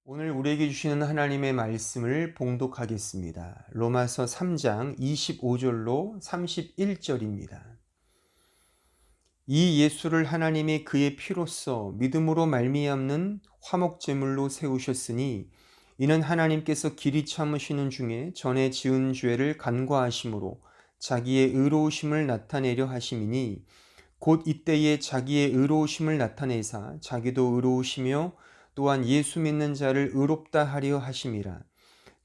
오늘 우리에게 주시는 하나님의 말씀을 봉독하겠습니다. 로마서 3장 25절로 31절입니다. 이 예수를 하나님이 그의 피로써 믿음으로 말미암는 화목제물로 세우셨으니 이는 하나님께서 길이 참으시는 중에 전에 지은 죄를 간과하심으로 자기의 의로우심을 나타내려 하심이니 곧 이때에 자기의 의로우심을 나타내사 자기도 의로우시며 또한 예수 믿는 자를 의롭다 하려 하심이라.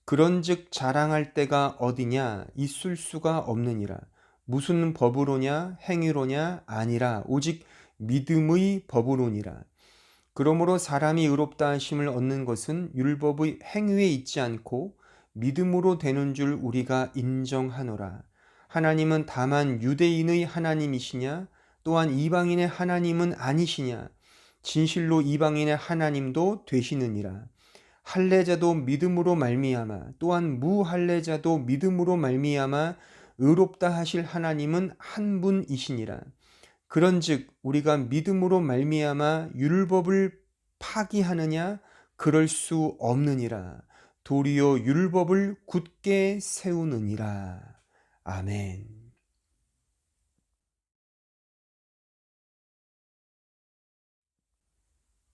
그런즉 자랑할 때가 어디냐 있을 수가 없느니라. 무슨 법으로냐 행위로냐 아니라 오직 믿음의 법으로니라. 그러므로 사람이 의롭다 하심을 얻는 것은 율법의 행위에 있지 않고 믿음으로 되는 줄 우리가 인정하노라. 하나님은 다만 유대인의 하나님이시냐 또한 이방인의 하나님은 아니시냐. 진실로 이방인의 하나님도 되시느니라. 할례자도 믿음으로 말미암아 또한 무할례자도 믿음으로 말미암아 의롭다 하실 하나님은 한 분이시니라. 그런즉 우리가 믿음으로 말미암아 율법을 파기하느냐 그럴 수 없느니라. 도리어 율법을 굳게 세우느니라. 아멘.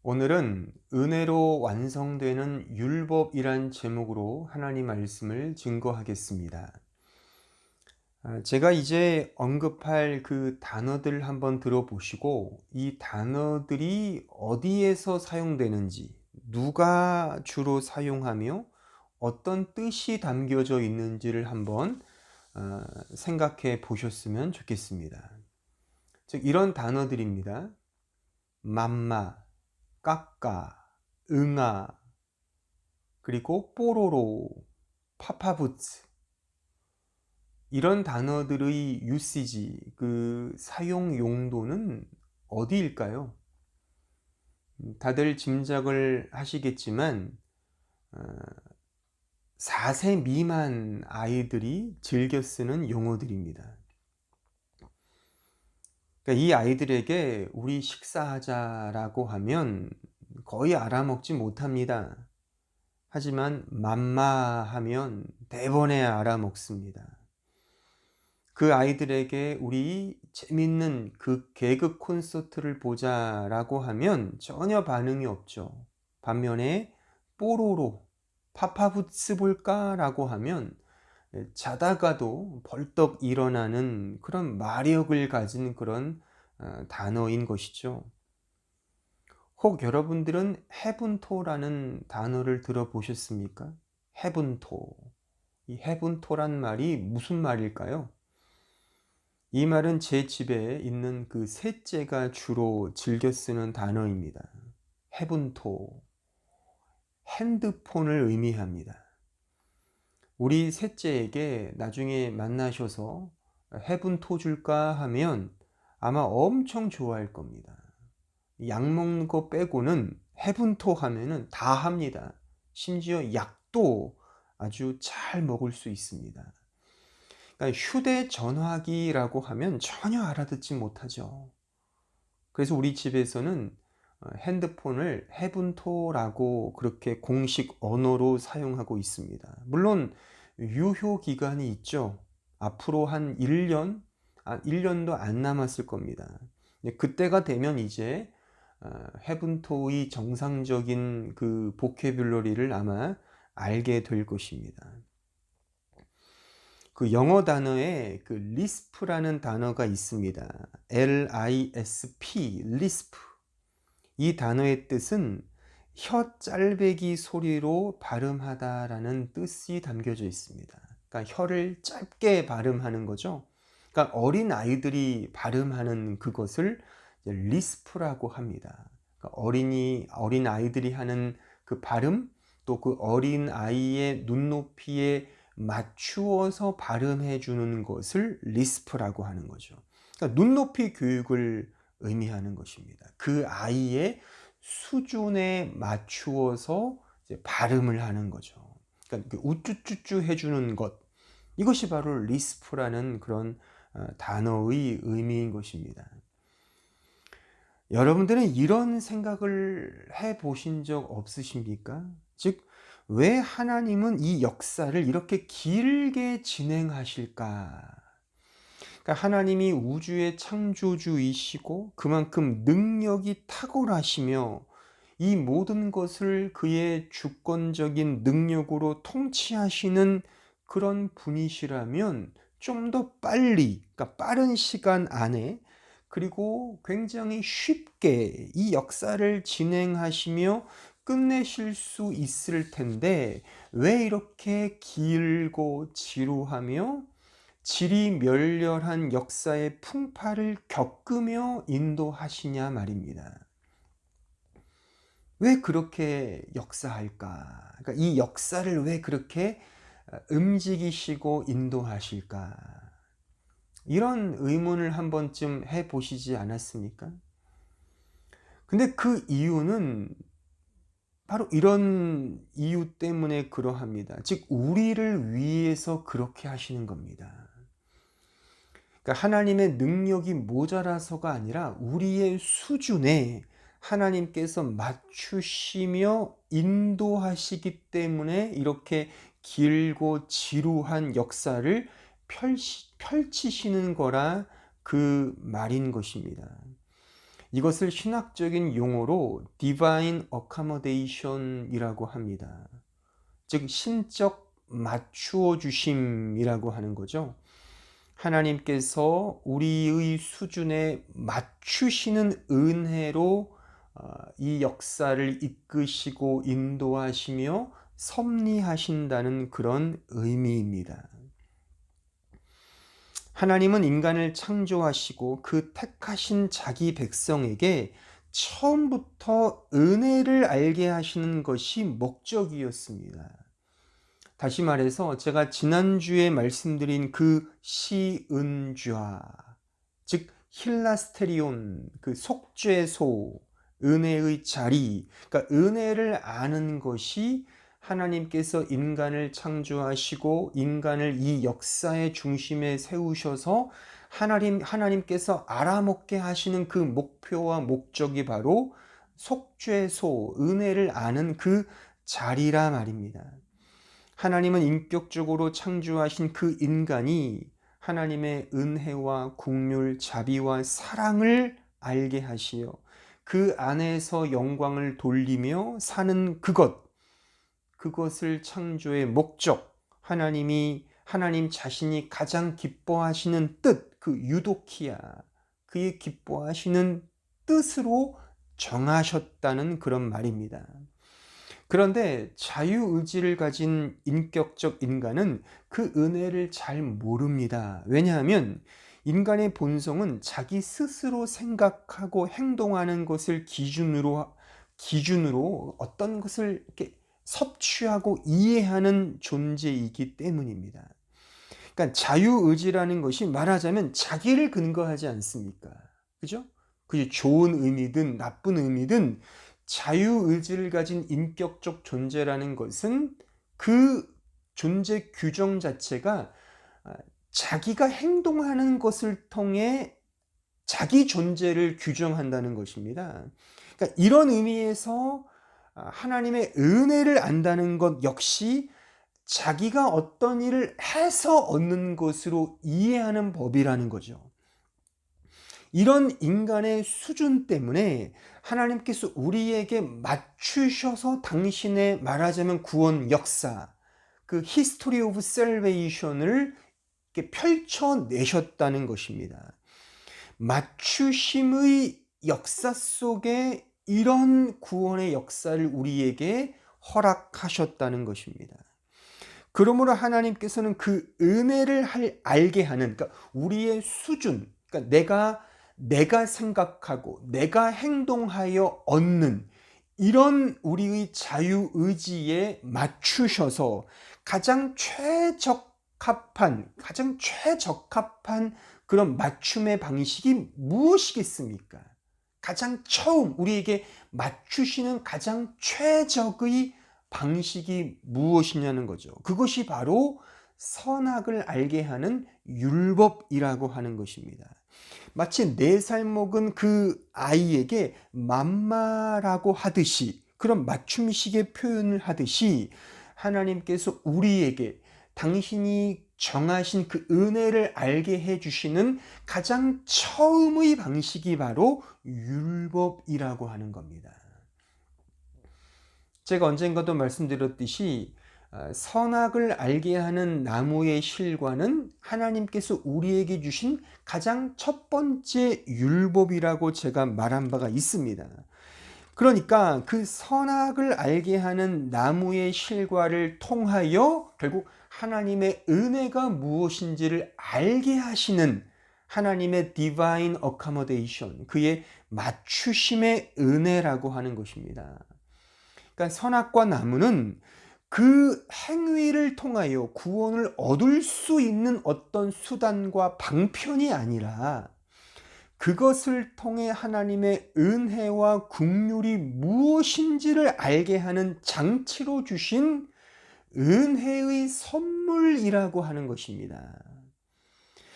오늘은 은혜로 완성되는 율법이란 제목으로 하나님 말씀을 증거하겠습니다. 제가 이제 언급할 그 단어들 한번 들어보시고 이 단어들이 어디에서 사용되는지, 누가 주로 사용하며 어떤 뜻이 담겨져 있는지를 한번 생각해 보셨으면 좋겠습니다. 즉 이런 단어들입니다. 맘마, 까까, 응아, 그리고 뽀로로, 파파부츠, 이런 단어들의 유시지, 그 사용 용도는 어디일까요? 다들 짐작을 하시겠지만 4세 미만 아이들이 즐겨 쓰는 용어들입니다. 그러니까 이 아이들에게 우리 식사하자라고 하면 거의 알아먹지 못합니다. 하지만 맘마하면 대번에 알아먹습니다. 그 아이들에게 우리 재밌는 그 개그 콘서트를 보자라고 하면 전혀 반응이 없죠. 반면에 뽀로로, 파파부츠 볼까라고 하면 자다가도 벌떡 일어나는 그런 마력을 가진 그런 단어인 것이죠. 혹 여러분들은 해분토라는 단어를 들어보셨습니까? 해분토. 이 해분토란 말이 무슨 말일까요? 이 말은 제 집에 있는 그 셋째가 주로 즐겨 쓰는 단어입니다. 해분토, 핸드폰을 의미합니다. 우리 셋째에게 나중에 만나셔서 해분토 줄까 하면 아마 엄청 좋아할 겁니다. 약 먹는 거 빼고는 해분토 하면은 다 합니다. 심지어 약도 아주 잘 먹을 수 있습니다. 그러니까 휴대전화기라고 하면 전혀 알아듣지 못하죠. 그래서 우리 집에서는 핸드폰을 해분토라고 그렇게 공식 언어로 사용하고 있습니다. 물론 유효 기간이 있죠. 앞으로 한 1년, 1년도 안 남았을 겁니다. 그때가 되면 이제 해분토의 정상적인 그 보캐뷸러리를 아마 알게 될 것입니다. 그 영어 단어에 그 리스프라는 단어가 있습니다. L-I-S-P, 리스프. 이 단어의 뜻은 혀 짤배기 소리로 발음하다라는 뜻이 담겨져 있습니다. 그러니까 혀를 짧게 발음하는 거죠. 그러니까 어린 아이들이 발음하는 그것을 리스프라고 합니다. 그러니까 어린 아이들이 하는 그 발음, 또 그 어린 아이의 눈높이에 맞추어서 발음해 주는 것을 리스프라고 하는 거죠. 그러니까 눈높이 교육을 의미하는 것입니다. 그 아이의 수준에 맞추어서 이제 발음을 하는 거죠. 그러니까 우쭈쭈쭈 해주는 것, 이것이 바로 리스프라는 그런 단어의 의미인 것입니다. 여러분들은 이런 생각을 해 보신 적 없으십니까? 즉 왜 하나님은 이 역사를 이렇게 길게 진행하실까? 그러니까 하나님이 우주의 창조주이시고 그만큼 능력이 탁월하시며 이 모든 것을 그의 주권적인 능력으로 통치하시는 그런 분이시라면 좀 더 빨리, 그러니까 빠른 시간 안에, 그리고 굉장히 쉽게 이 역사를 진행하시며 끝내실 수 있을 텐데 왜 이렇게 길고 지루하며 지리멸렬한 역사의 풍파를 겪으며 인도하시냐 말입니다. 왜 그렇게 역사할까? 그러니까 이 역사를 왜 그렇게 움직이시고 인도하실까? 이런 의문을 한 번쯤 해보시지 않았습니까? 근데 그 이유는 바로 이런 이유 때문에 그러합니다. 즉 우리를 위해서 그렇게 하시는 겁니다. 그러니까 하나님의 능력이 모자라서가 아니라 우리의 수준에 하나님께서 맞추시며 인도하시기 때문에 이렇게 길고 지루한 역사를 펼치시는 거라 그 말인 것입니다. 이것을 신학적인 용어로 Divine Accommodation이라고 합니다. 즉 신적 맞추어 주심이라고 하는 거죠. 하나님께서 우리의 수준에 맞추시는 은혜로 이 역사를 이끄시고 인도하시며 섭리하신다는 그런 의미입니다. 하나님은 인간을 창조하시고 그 택하신 자기 백성에게 처음부터 은혜를 알게 하시는 것이 목적이었습니다. 다시 말해서 제가 지난주에 말씀드린 그 시은좌, 즉 힐라스테리온, 그 속죄소, 은혜의 자리, 그러니까 은혜를 아는 것이 하나님께서 인간을 창조하시고 인간을 이 역사의 중심에 세우셔서 하나님께서 알아먹게 하시는 그 목표와 목적이 바로 속죄소, 은혜를 아는 그 자리라 말입니다. 하나님은 인격적으로 창조하신 그 인간이 하나님의 은혜와 긍휼, 자비와 사랑을 알게 하시어 그 안에서 영광을 돌리며 사는 그것을 창조의 목적, 하나님 자신이 가장 기뻐하시는 뜻, 그 유도키아, 그의 기뻐하시는 뜻으로 정하셨다는 그런 말입니다. 그런데 자유의지를 가진 인격적 인간은 그 은혜를 잘 모릅니다. 왜냐하면 인간의 본성은 자기 스스로 생각하고 행동하는 것을 기준으로 어떤 것을 이렇게 섭취하고 이해하는 존재이기 때문입니다. 그러니까 자유의지라는 것이 말하자면 자기를 근거하지 않습니까? 그죠? 그게 좋은 의미든 나쁜 의미든 자유의지를 가진 인격적 존재라는 것은 그 존재 규정 자체가 자기가 행동하는 것을 통해 자기 존재를 규정한다는 것입니다. 그러니까 이런 의미에서 하나님의 은혜를 안다는 것 역시 자기가 어떤 일을 해서 얻는 것으로 이해하는 법이라는 거죠. 이런 인간의 수준 때문에 하나님께서 우리에게 맞추셔서 당신의 말하자면 구원 역사, 그 History of Salvation을 이렇게 펼쳐내셨다는 것입니다. 맞추심의 역사 속에 이런 구원의 역사를 우리에게 허락하셨다는 것입니다. 그러므로 하나님께서는 그 은혜를 알게 하는, 그러니까 우리의 수준, 그러니까 내가 생각하고 내가 행동하여 얻는 이런 우리의 자유의지에 맞추셔서 가장 최적합한 그런 맞춤의 방식이 무엇이겠습니까? 가장 처음 우리에게 맞추시는 가장 최적의 방식이 무엇이냐는 거죠. 그것이 바로 선악을 알게 하는 율법이라고 하는 것입니다. 마치 4살 먹은 그 아이에게 맘마라고 하듯이, 그런 맞춤식의 표현을 하듯이 하나님께서 우리에게 당신이 정하신 그 은혜를 알게 해주시는 가장 처음의 방식이 바로 율법이라고 하는 겁니다. 제가 언젠가도 말씀드렸듯이 선악을 알게 하는 나무의 실과는 하나님께서 우리에게 주신 가장 첫 번째 율법이라고 제가 말한 바가 있습니다. 그러니까 그 선악을 알게 하는 나무의 실과를 통하여 결국 하나님의 은혜가 무엇인지를 알게 하시는 하나님의 divine accommodation, 그의 맞추심의 은혜라고 하는 것입니다. 그러니까 선악과 나무는 그 행위를 통하여 구원을 얻을 수 있는 어떤 수단과 방편이 아니라 그것을 통해 하나님의 은혜와 긍휼이 무엇인지를 알게 하는 장치로 주신 은혜의 선물이라고 하는 것입니다.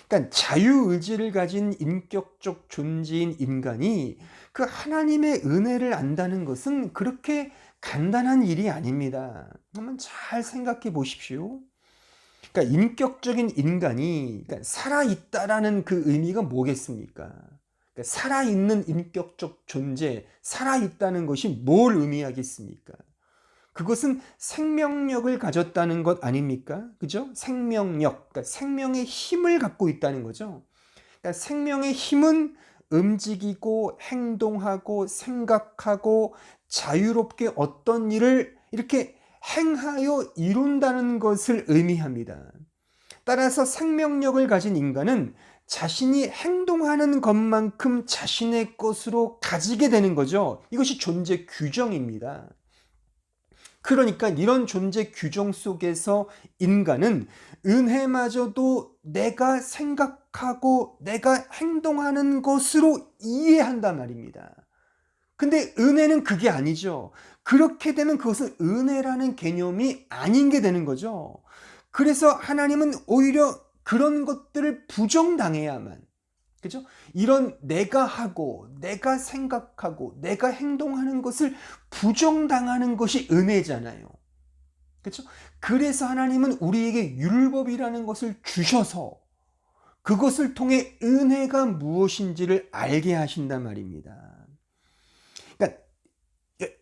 그러니까 자유의지를 가진 인격적 존재인 인간이 그 하나님의 은혜를 안다는 것은 그렇게 간단한 일이 아닙니다. 한번 잘 생각해 보십시오. 그러니까 인격적인 인간이 살아있다라는 그 의미가 뭐겠습니까? 그러니까 살아있는 인격적 존재, 살아있다는 것이 뭘 의미하겠습니까? 그것은 생명력을 가졌다는 것 아닙니까? 그죠? 생명력, 그러니까 생명의 힘을 갖고 있다는 거죠. 그러니까 생명의 힘은 움직이고 행동하고 생각하고 자유롭게 어떤 일을 이렇게 행하여 이룬다는 것을 의미합니다. 따라서 생명력을 가진 인간은 자신이 행동하는 것만큼 자신의 것으로 가지게 되는 거죠. 이것이 존재 규정입니다. 그러니까 이런 존재 규정 속에서 인간은 은혜마저도 내가 생각하고 내가 행동하는 것으로 이해한단 말입니다. 근데 은혜는 그게 아니죠. 그렇게 되면 그것은 은혜라는 개념이 아닌 게 되는 거죠. 그래서 하나님은 오히려 그런 것들을 부정당해야만, 그죠? 이런 내가 하고 내가 생각하고 내가 행동하는 것을 부정당하는 것이 은혜잖아요. 그렇죠? 그래서 하나님은 우리에게 율법이라는 것을 주셔서 그것을 통해 은혜가 무엇인지를 알게 하신단 말입니다. 그러니까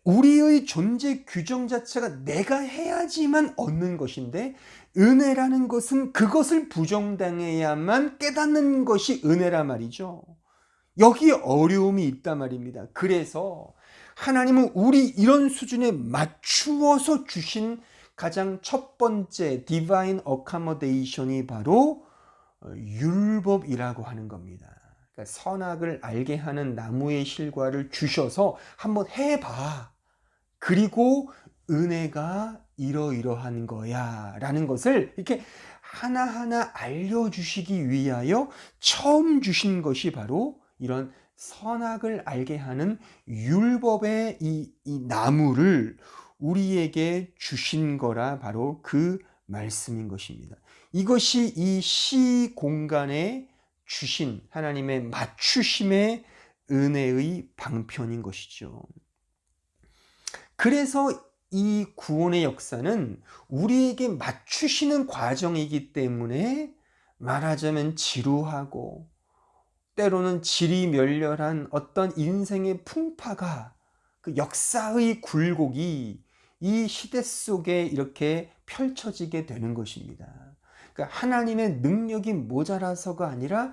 우리의 존재 규정 자체가 내가 해야지만 얻는 것인데 은혜라는 것은 그것을 부정당해야만 깨닫는 것이 은혜란 말이죠. 여기에 어려움이 있단 말입니다. 그래서 하나님은 우리 이런 수준에 맞추어서 주신 가장 첫 번째 디바인 어카모데이션이 바로 율법이라고 하는 겁니다. 그러니까 선악을 알게 하는 나무의 실과를 주셔서 한번 해봐. 그리고 은혜가 이러이러한 거야 라는 것을 이렇게 하나하나 알려주시기 위하여 처음 주신 것이 바로 이런 선악을 알게 하는 율법의 이 나무를 우리에게 주신 거라 바로 그 말씀인 것입니다. 이것이 이 시 공간에 주신 하나님의 맞추심의 은혜의 방편인 것이죠. 그래서 이 구원의 역사는 우리에게 맞추시는 과정이기 때문에 말하자면 지루하고 때로는 지리멸렬한 어떤 인생의 풍파가 그 역사의 굴곡이 이 시대 속에 이렇게 펼쳐지게 되는 것입니다. 그러니까 하나님의 능력이 모자라서가 아니라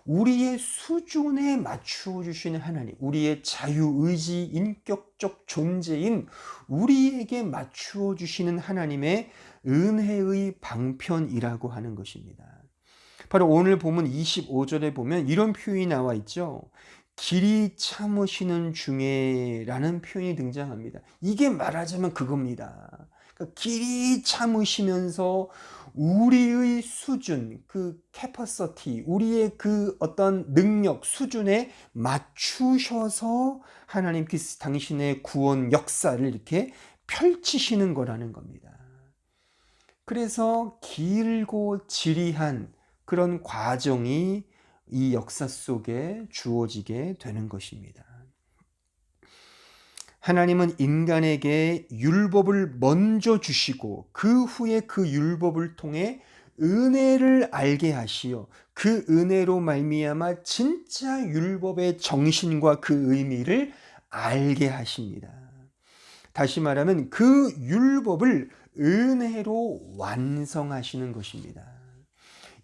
우리의 수준에 맞추어 주시는 하나님, 우리의 자유의지 인격적 존재인 우리에게 맞추어 주시는 하나님의 은혜의 방편이라고 하는 것입니다. 바로 오늘 본문 25절에 보면 이런 표현이 나와 있죠. 길이 참으시는 중에 라는 표현이 등장합니다. 이게 말하자면 그겁니다. 그러니까 길이 참으시면서 우리의 수준, 그 캐퍼시티, 우리의 그 어떤 능력 수준에 맞추셔서 하나님께서 당신의 구원 역사를 이렇게 펼치시는 거라는 겁니다. 그래서 길고 지리한 그런 과정이 이 역사 속에 주어지게 되는 것입니다. 하나님은 인간에게 율법을 먼저 주시고 그 후에 그 율법을 통해 은혜를 알게 하시어 그 은혜로 말미암아 진짜 율법의 정신과 그 의미를 알게 하십니다. 다시 말하면 그 율법을 은혜로 완성하시는 것입니다.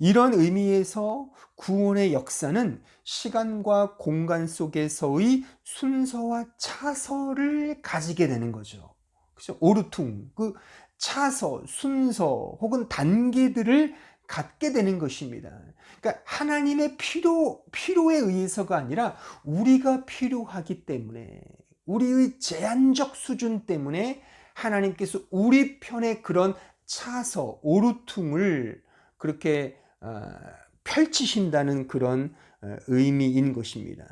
이런 의미에서 구원의 역사는 시간과 공간 속에서의 순서와 차서를 가지게 되는 거죠. 그죠? 오르퉁, 그 차서, 순서 혹은 단계들을 갖게 되는 것입니다. 그러니까 하나님의 필요에 의해서가 아니라 우리가 필요하기 때문에, 우리의 제한적 수준 때문에 하나님께서 우리 편에 그런 차서, 오르퉁을 그렇게 펼치신다는 그런 의미인 것입니다.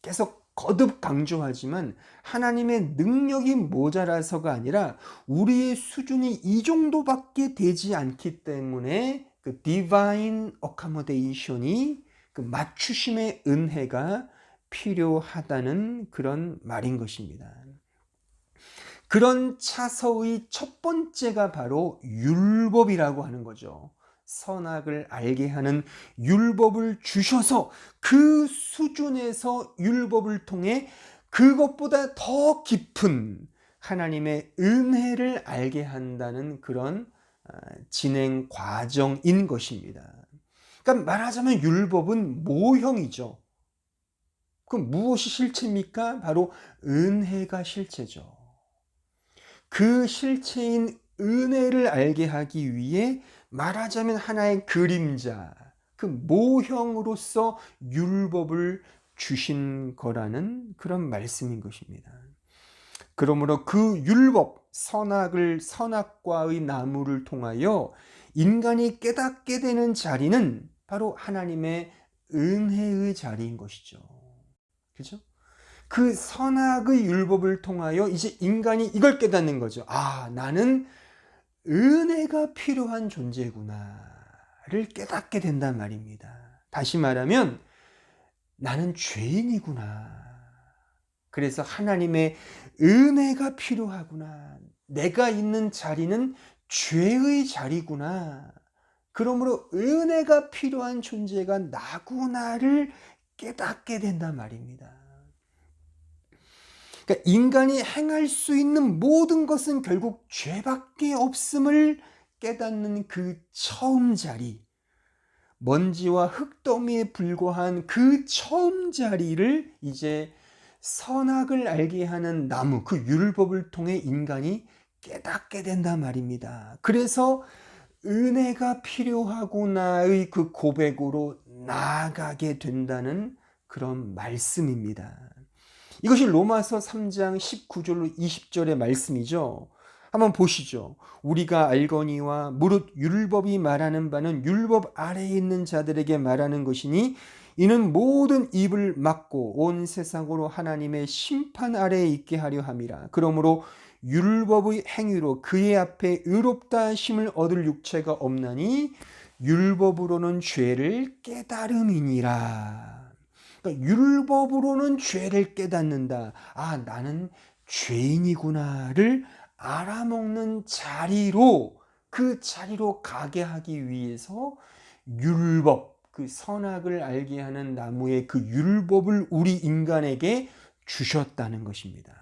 계속 거듭 강조하지만 하나님의 능력이 모자라서가 아니라 우리의 수준이 이 정도밖에 되지 않기 때문에 그 divine accommodation이 그 맞추심의 은혜가 필요하다는 그런 말인 것입니다. 그런 차서의 첫 번째가 바로 율법이라고 하는 거죠. 선악을 알게 하는 율법을 주셔서 그 수준에서 율법을 통해 그것보다 더 깊은 하나님의 은혜를 알게 한다는 그런 진행 과정인 것입니다. 그러니까 말하자면 율법은 모형이죠. 그럼 무엇이 실체입니까? 바로 은혜가 실체죠. 그 실체인 은혜를 알게 하기 위해 말하자면 하나의 그림자, 그 모형으로서 율법을 주신 거라는 그런 말씀인 것입니다. 그러므로 그 율법, 선악과의 나무를 통하여 인간이 깨닫게 되는 자리는 바로 하나님의 은혜의 자리인 것이죠. 그렇죠? 그 선악의 율법을 통하여 이제 인간이 이걸 깨닫는 거죠. 아, 나는 은혜가 필요한 존재구나를 깨닫게 된단 말입니다. 다시 말하면 나는 죄인이구나. 그래서 하나님의 은혜가 필요하구나. 내가 있는 자리는 죄의 자리구나. 그러므로 은혜가 필요한 존재가 나구나를 깨닫게 된단 말입니다. 그러니까 인간이 행할 수 있는 모든 것은 결국 죄밖에 없음을 깨닫는 그 처음 자리, 먼지와 흙더미에 불과한 그 처음 자리를 이제 선악을 알게 하는 나무, 그 율법을 통해 인간이 깨닫게 된단 말입니다. 그래서 은혜가 필요하구나의 그 고백으로 나아가게 된다는 그런 말씀입니다. 이것이 로마서 3장 19절로 20절의 말씀이죠. 한번 보시죠. 우리가 알거니와 무릇 율법이 말하는 바는 율법 아래에 있는 자들에게 말하는 것이니 이는 모든 입을 막고 온 세상으로 하나님의 심판 아래에 있게 하려 함이라. 그러므로 율법의 행위로 그의 앞에 의롭다 하심을 얻을 육체가 없나니 율법으로는 죄를 깨달음이니라. 그러니까 율법으로는 죄를 깨닫는다. 아, 나는 죄인이구나를 알아먹는 자리로, 그 자리로 가게 하기 위해서 율법, 그 선악을 알게 하는 나무의 그 율법을 우리 인간에게 주셨다는 것입니다.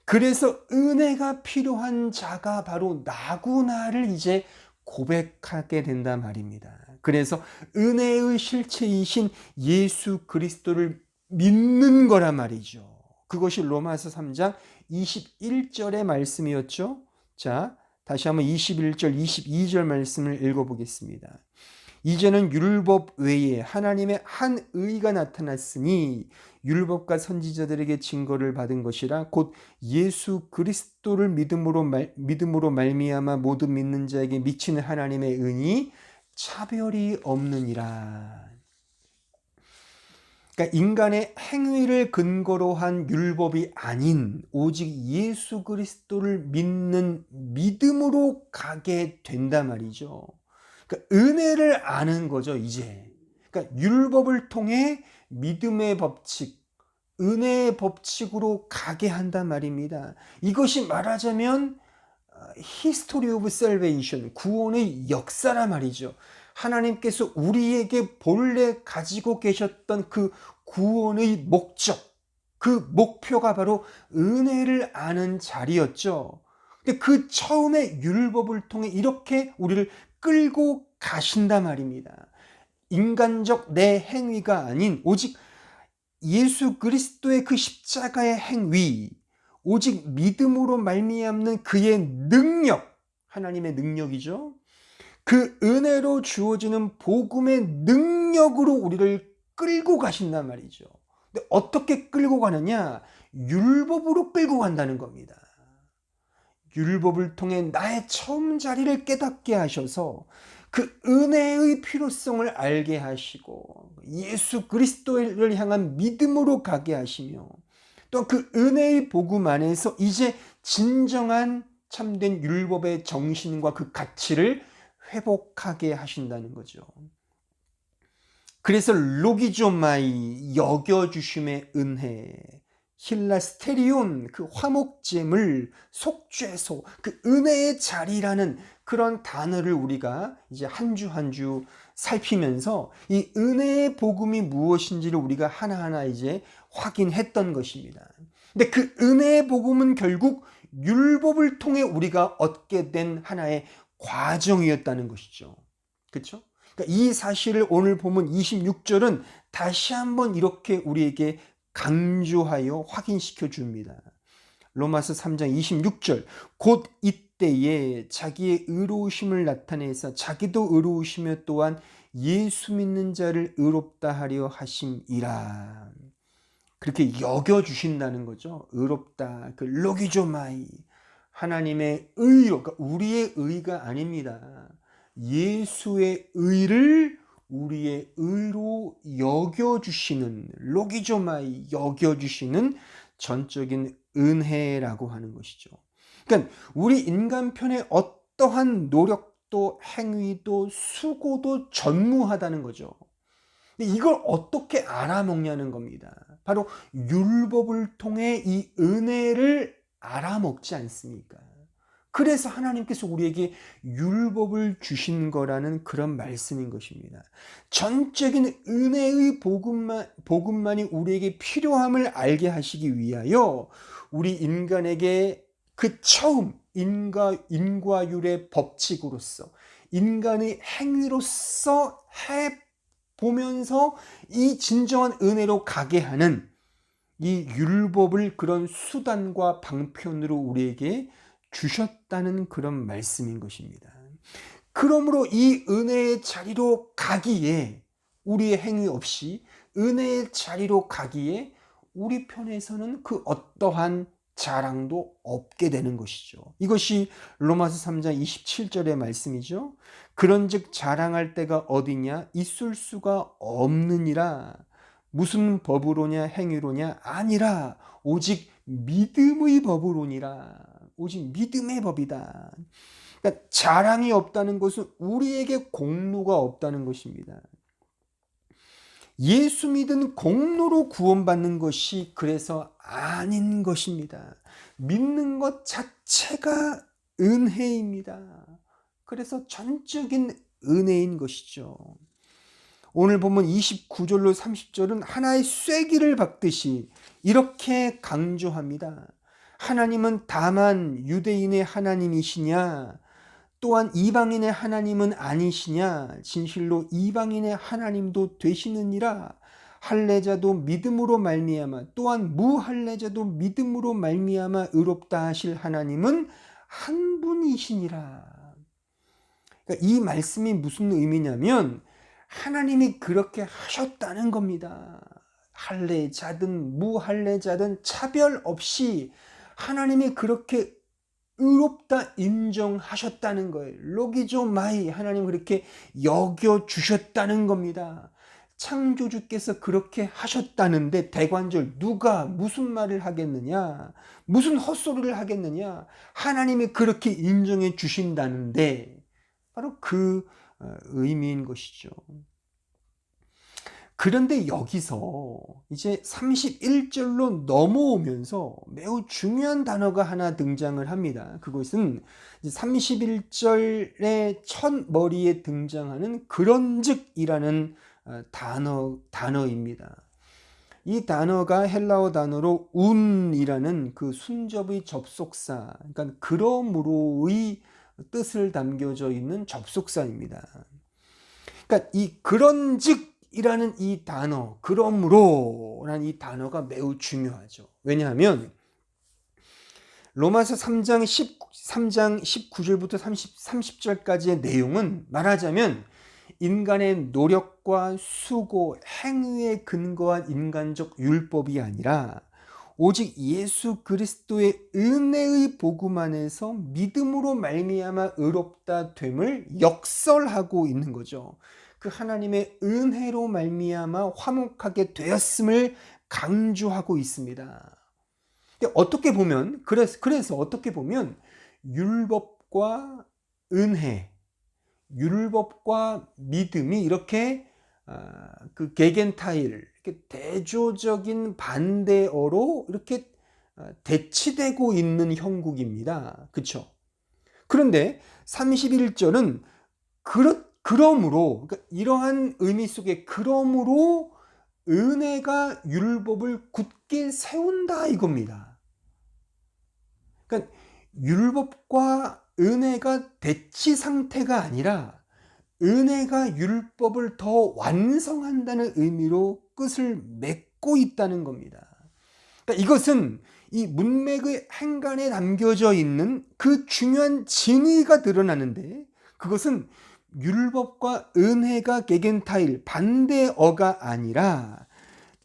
그래서 은혜가 필요한 자가 바로 나구나를 이제 고백하게 된단 말입니다. 그래서 은혜의 실체이신 예수 그리스도를 믿는 거란 말이죠. 그것이 로마서 3장 21절의 말씀이었죠. 자, 다시 한번 21절, 22절 말씀을 읽어보겠습니다. 이제는 율법 외에 하나님의 한 의가 나타났으니 율법과 선지자들에게 증거를 받은 것이라 곧 예수 그리스도를 믿음으로 말미암아 모든 믿는 자에게 미치는 하나님의 은이 차별이 없느니라. 그러니까 인간의 행위를 근거로 한 율법이 아닌 오직 예수 그리스도를 믿는 믿음으로 가게 된단 말이죠. 그러니까 은혜를 아는 거죠, 이제. 그러니까 율법을 통해 믿음의 법칙, 은혜의 법칙으로 가게 한단 말입니다. 이것이 말하자면 History of Salvation, 구원의 역사라 말이죠. 하나님께서 우리에게 본래 가지고 계셨던 그 구원의 목적, 그 목표가 바로 은혜를 아는 자리였죠. 근데 그 처음에 율법을 통해 이렇게 우리를 끌고 가신단 말입니다. 인간적 내 행위가 아닌 오직 예수 그리스도의 그 십자가의 행위, 오직 믿음으로 말미암는 그의 능력, 하나님의 능력이죠. 그 은혜로 주어지는 복음의 능력으로 우리를 끌고 가신단 말이죠. 근데 어떻게 끌고 가느냐? 율법으로 끌고 간다는 겁니다. 율법을 통해 나의 처음 자리를 깨닫게 하셔서 그 은혜의 필요성을 알게 하시고 예수 그리스도를 향한 믿음으로 가게 하시며 또 그 은혜의 복음 안에서 이제 진정한 참된 율법의 정신과 그 가치를 회복하게 하신다는 거죠. 그래서 로기조마이, 여겨주심의 은혜, 힐라스테리온, 그 화목제물, 속죄소, 그 은혜의 자리라는 그런 단어를 우리가 이제 한 주 한 주 살피면서 이 은혜의 복음이 무엇인지를 우리가 하나하나 이제 확인했던 것입니다. 근데 그 은혜의 복음은 결국 율법을 통해 우리가 얻게 된 하나의 과정이었다는 것이죠. 그렇죠? 그러니까 이 사실을 오늘 보면 26절은 다시 한번 이렇게 우리에게 강조하여 확인시켜 줍니다. 로마서 3장 26절, 곧 이때에 자기의 의로우심을 나타내서 자기도 의로우시며 또한 예수 믿는 자를 의롭다 하려 하심이라. 그렇게 여겨주신다는 거죠. 의롭다, 그 로기조마이, 하나님의 의로, 그러니까 우리의 의가 아닙니다. 예수의 의를 우리의 의로 여겨주시는, 로기조마이, 여겨주시는 전적인 은혜라고 하는 것이죠. 그러니까 우리 인간편의 어떠한 노력도 행위도 수고도 전무하다는 거죠. 근데 이걸 어떻게 알아먹냐는 겁니다. 바로 율법을 통해 이 은혜를 알아먹지 않습니까? 그래서 하나님께서 우리에게 율법을 주신 거라는 그런 말씀인 것입니다. 전적인 은혜의 복음만이 우리에게 필요함을 알게 하시기 위하여 우리 인간에게 그 처음 인과율의 법칙으로서 인간의 행위로서 보면서 이 진정한 은혜로 가게 하는 이 율법을 그런 수단과 방편으로 우리에게 주셨다는 그런 말씀인 것입니다. 그러므로 이 은혜의 자리로 가기에 우리의 행위 없이 은혜의 자리로 가기에 우리 편에서는 그 어떠한 자랑도 없게 되는 것이죠. 이것이 로마서 3장 27절의 말씀이죠. 그런즉 자랑할 데가 어디냐? 있을 수가 없느니라. 무슨 법으로냐 행위로냐? 아니라 오직 믿음의 법으로니라. 오직 믿음의 법이다. 그러니까 자랑이 없다는 것은 우리에게 공로가 없다는 것입니다. 예수 믿은 공로로 구원받는 것이 그래서 아닌 것입니다. 믿는 것 자체가 은혜입니다. 그래서 전적인 은혜인 것이죠. 오늘 보면 29절로 30절은 하나의 쐐기를 박듯이 이렇게 강조합니다. 하나님은 다만 유대인의 하나님이시냐? 또한 이방인의 하나님은 아니시냐? 진실로 이방인의 하나님도 되시느니라. 할례자도 믿음으로 말미암아 또한 무할례자도 믿음으로 말미암아 의롭다 하실 하나님은 한 분이시니라. 그러니까 이 말씀이 무슨 의미냐면 하나님이 그렇게 하셨다는 겁니다. 할례자든 무할례자든 차별 없이 하나님이 그렇게 의롭다 인정하셨다는 거예요. 로기조마이, 하나님 그렇게 여겨주셨다는 겁니다. 창조주께서 그렇게 하셨다는데 대관절 누가 무슨 말을 하겠느냐? 무슨 헛소리를 하겠느냐? 하나님이 그렇게 인정해 주신다는데 바로 그 의미인 것이죠. 그런데 여기서 이제 31절로 넘어오면서 매우 중요한 단어가 하나 등장을 합니다. 그것은 31절의 첫 머리에 등장하는 그런즉이라는 단어입니다. 이 단어가 헬라어 단어로 운이라는 그 순접의 접속사, 그러니까 그러므로의 뜻을 담겨져 있는 접속사입니다. 그러니까 이 그런즉이라는 이 단어, 그러므로라는 이 단어가 매우 중요하죠. 왜냐하면 로마서 3장 19절부터 30절까지의 내용은 말하자면 인간의 노력과 수고, 행위에 근거한 인간적 율법이 아니라 오직 예수 그리스도의 은혜의 복음 안에서 믿음으로 말미암아 의롭다 됨을 역설하고 있는 거죠. 그 하나님의 은혜로 말미암아 화목하게 되었음을 강조하고 있습니다. 어떻게 보면 그래서 어떻게 보면 율법과 은혜, 율법과 믿음이 이렇게 그 게겐타일, 이렇게 대조적인 반대어로 이렇게 대치되고 있는 형국입니다. 그렇죠? 그런데 31절은 그러므로, 그러니까 이러한 의미 속에 그러므로 은혜가 율법을 굳게 세운다 이겁니다. 그러니까 율법과 은혜가 대치 상태가 아니라 은혜가 율법을 더 완성한다는 의미로 끝을 맺고 있다는 겁니다. 그러니까 이것은 이 문맥의 행간에 담겨져 있는 그 중요한 진의가 드러나는데, 그것은 율법과 은혜가 게겐타일, 반대어가 아니라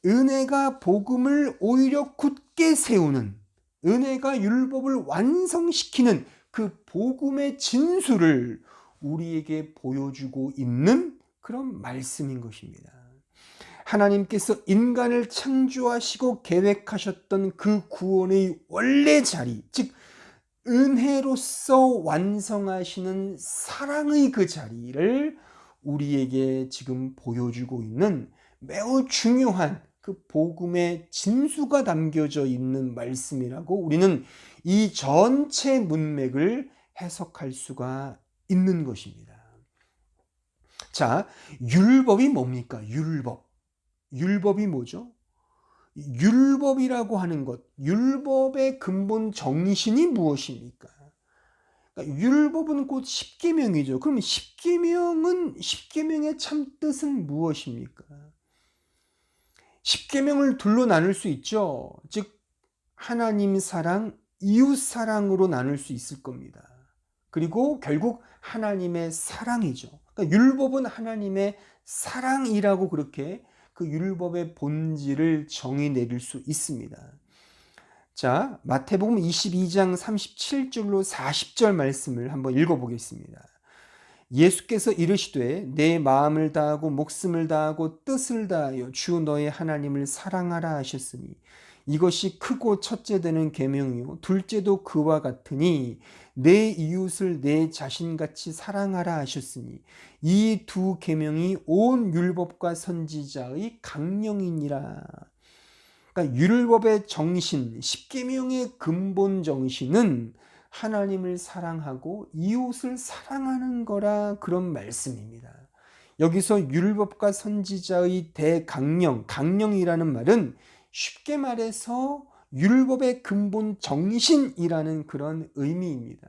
은혜가 복음을 오히려 굳게 세우는, 은혜가 율법을 완성시키는 그 복음의 진수를 우리에게 보여주고 있는 그런 말씀인 것입니다. 하나님께서 인간을 창조하시고 계획하셨던 그 구원의 원래 자리, 즉 은혜로서 완성하시는 사랑의 그 자리를 우리에게 지금 보여주고 있는 매우 중요한 그 복음의 진수가 담겨져 있는 말씀이라고 우리는 이 전체 문맥을 해석할 수가 있는 것입니다. 자, 율법이 뭡니까? 율법이 뭐죠? 율법이라고 하는 것, 율법의 근본 정신이 무엇입니까? 그러니까 율법은 곧 십계명이죠. 그럼 십계명의 참 뜻은 무엇입니까? 십계명을 둘로 나눌 수 있죠. 즉 하나님 사랑, 이웃 사랑으로 나눌 수 있을 겁니다. 그리고 결국 하나님의 사랑이죠. 그러니까 율법은 하나님의 사랑이라고 그렇게 그 율법의 본질을 정의 내릴 수 있습니다. 자, 마태복음 22장 37절로 40절 말씀을 한번 읽어보겠습니다. 예수께서 이르시되 내 마음을 다하고 목숨을 다하고 뜻을 다하여 주 너의 하나님을 사랑하라 하셨으니 이것이 크고 첫째 되는 계명이요 둘째도 그와 같으니 내 이웃을 내 자신같이 사랑하라 하셨으니 이 두 계명이 온 율법과 선지자의 강령이니라. 그러니까 율법의 정신, 십계명의 근본 정신은 하나님을 사랑하고 이웃을 사랑하는 거라 그런 말씀입니다. 여기서 율법과 선지자의 대강령, 강령이라는 말은 쉽게 말해서 율법의 근본 정신이라는 그런 의미입니다.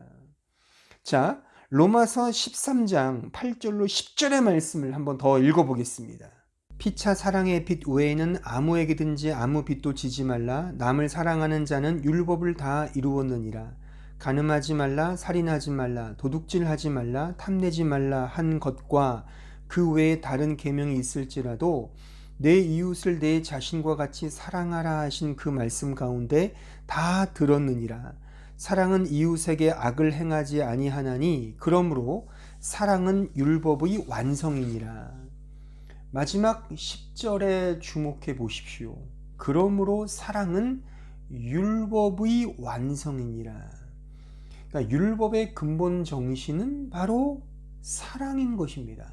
자, 로마서 13장 8절로 10절의 말씀을 한번 더 읽어보겠습니다. 피차 사랑의 빛 외에는 아무에게든지 아무 빚도 지지 말라. 남을 사랑하는 자는 율법을 다 이루었느니라. 간음하지 말라, 살인하지 말라, 도둑질하지 말라, 탐내지 말라 한 것과 그 외에 다른 계명이 있을지라도 내 이웃을 내 자신과 같이 사랑하라 하신 그 말씀 가운데 다 들었느니라. 사랑은 이웃에게 악을 행하지 아니하나니 그러므로 사랑은 율법의 완성이니라. 마지막 10절에 주목해 보십시오. 그러므로 사랑은 율법의 완성이니라. 그러니까 율법의 근본 정신은 바로 사랑인 것입니다.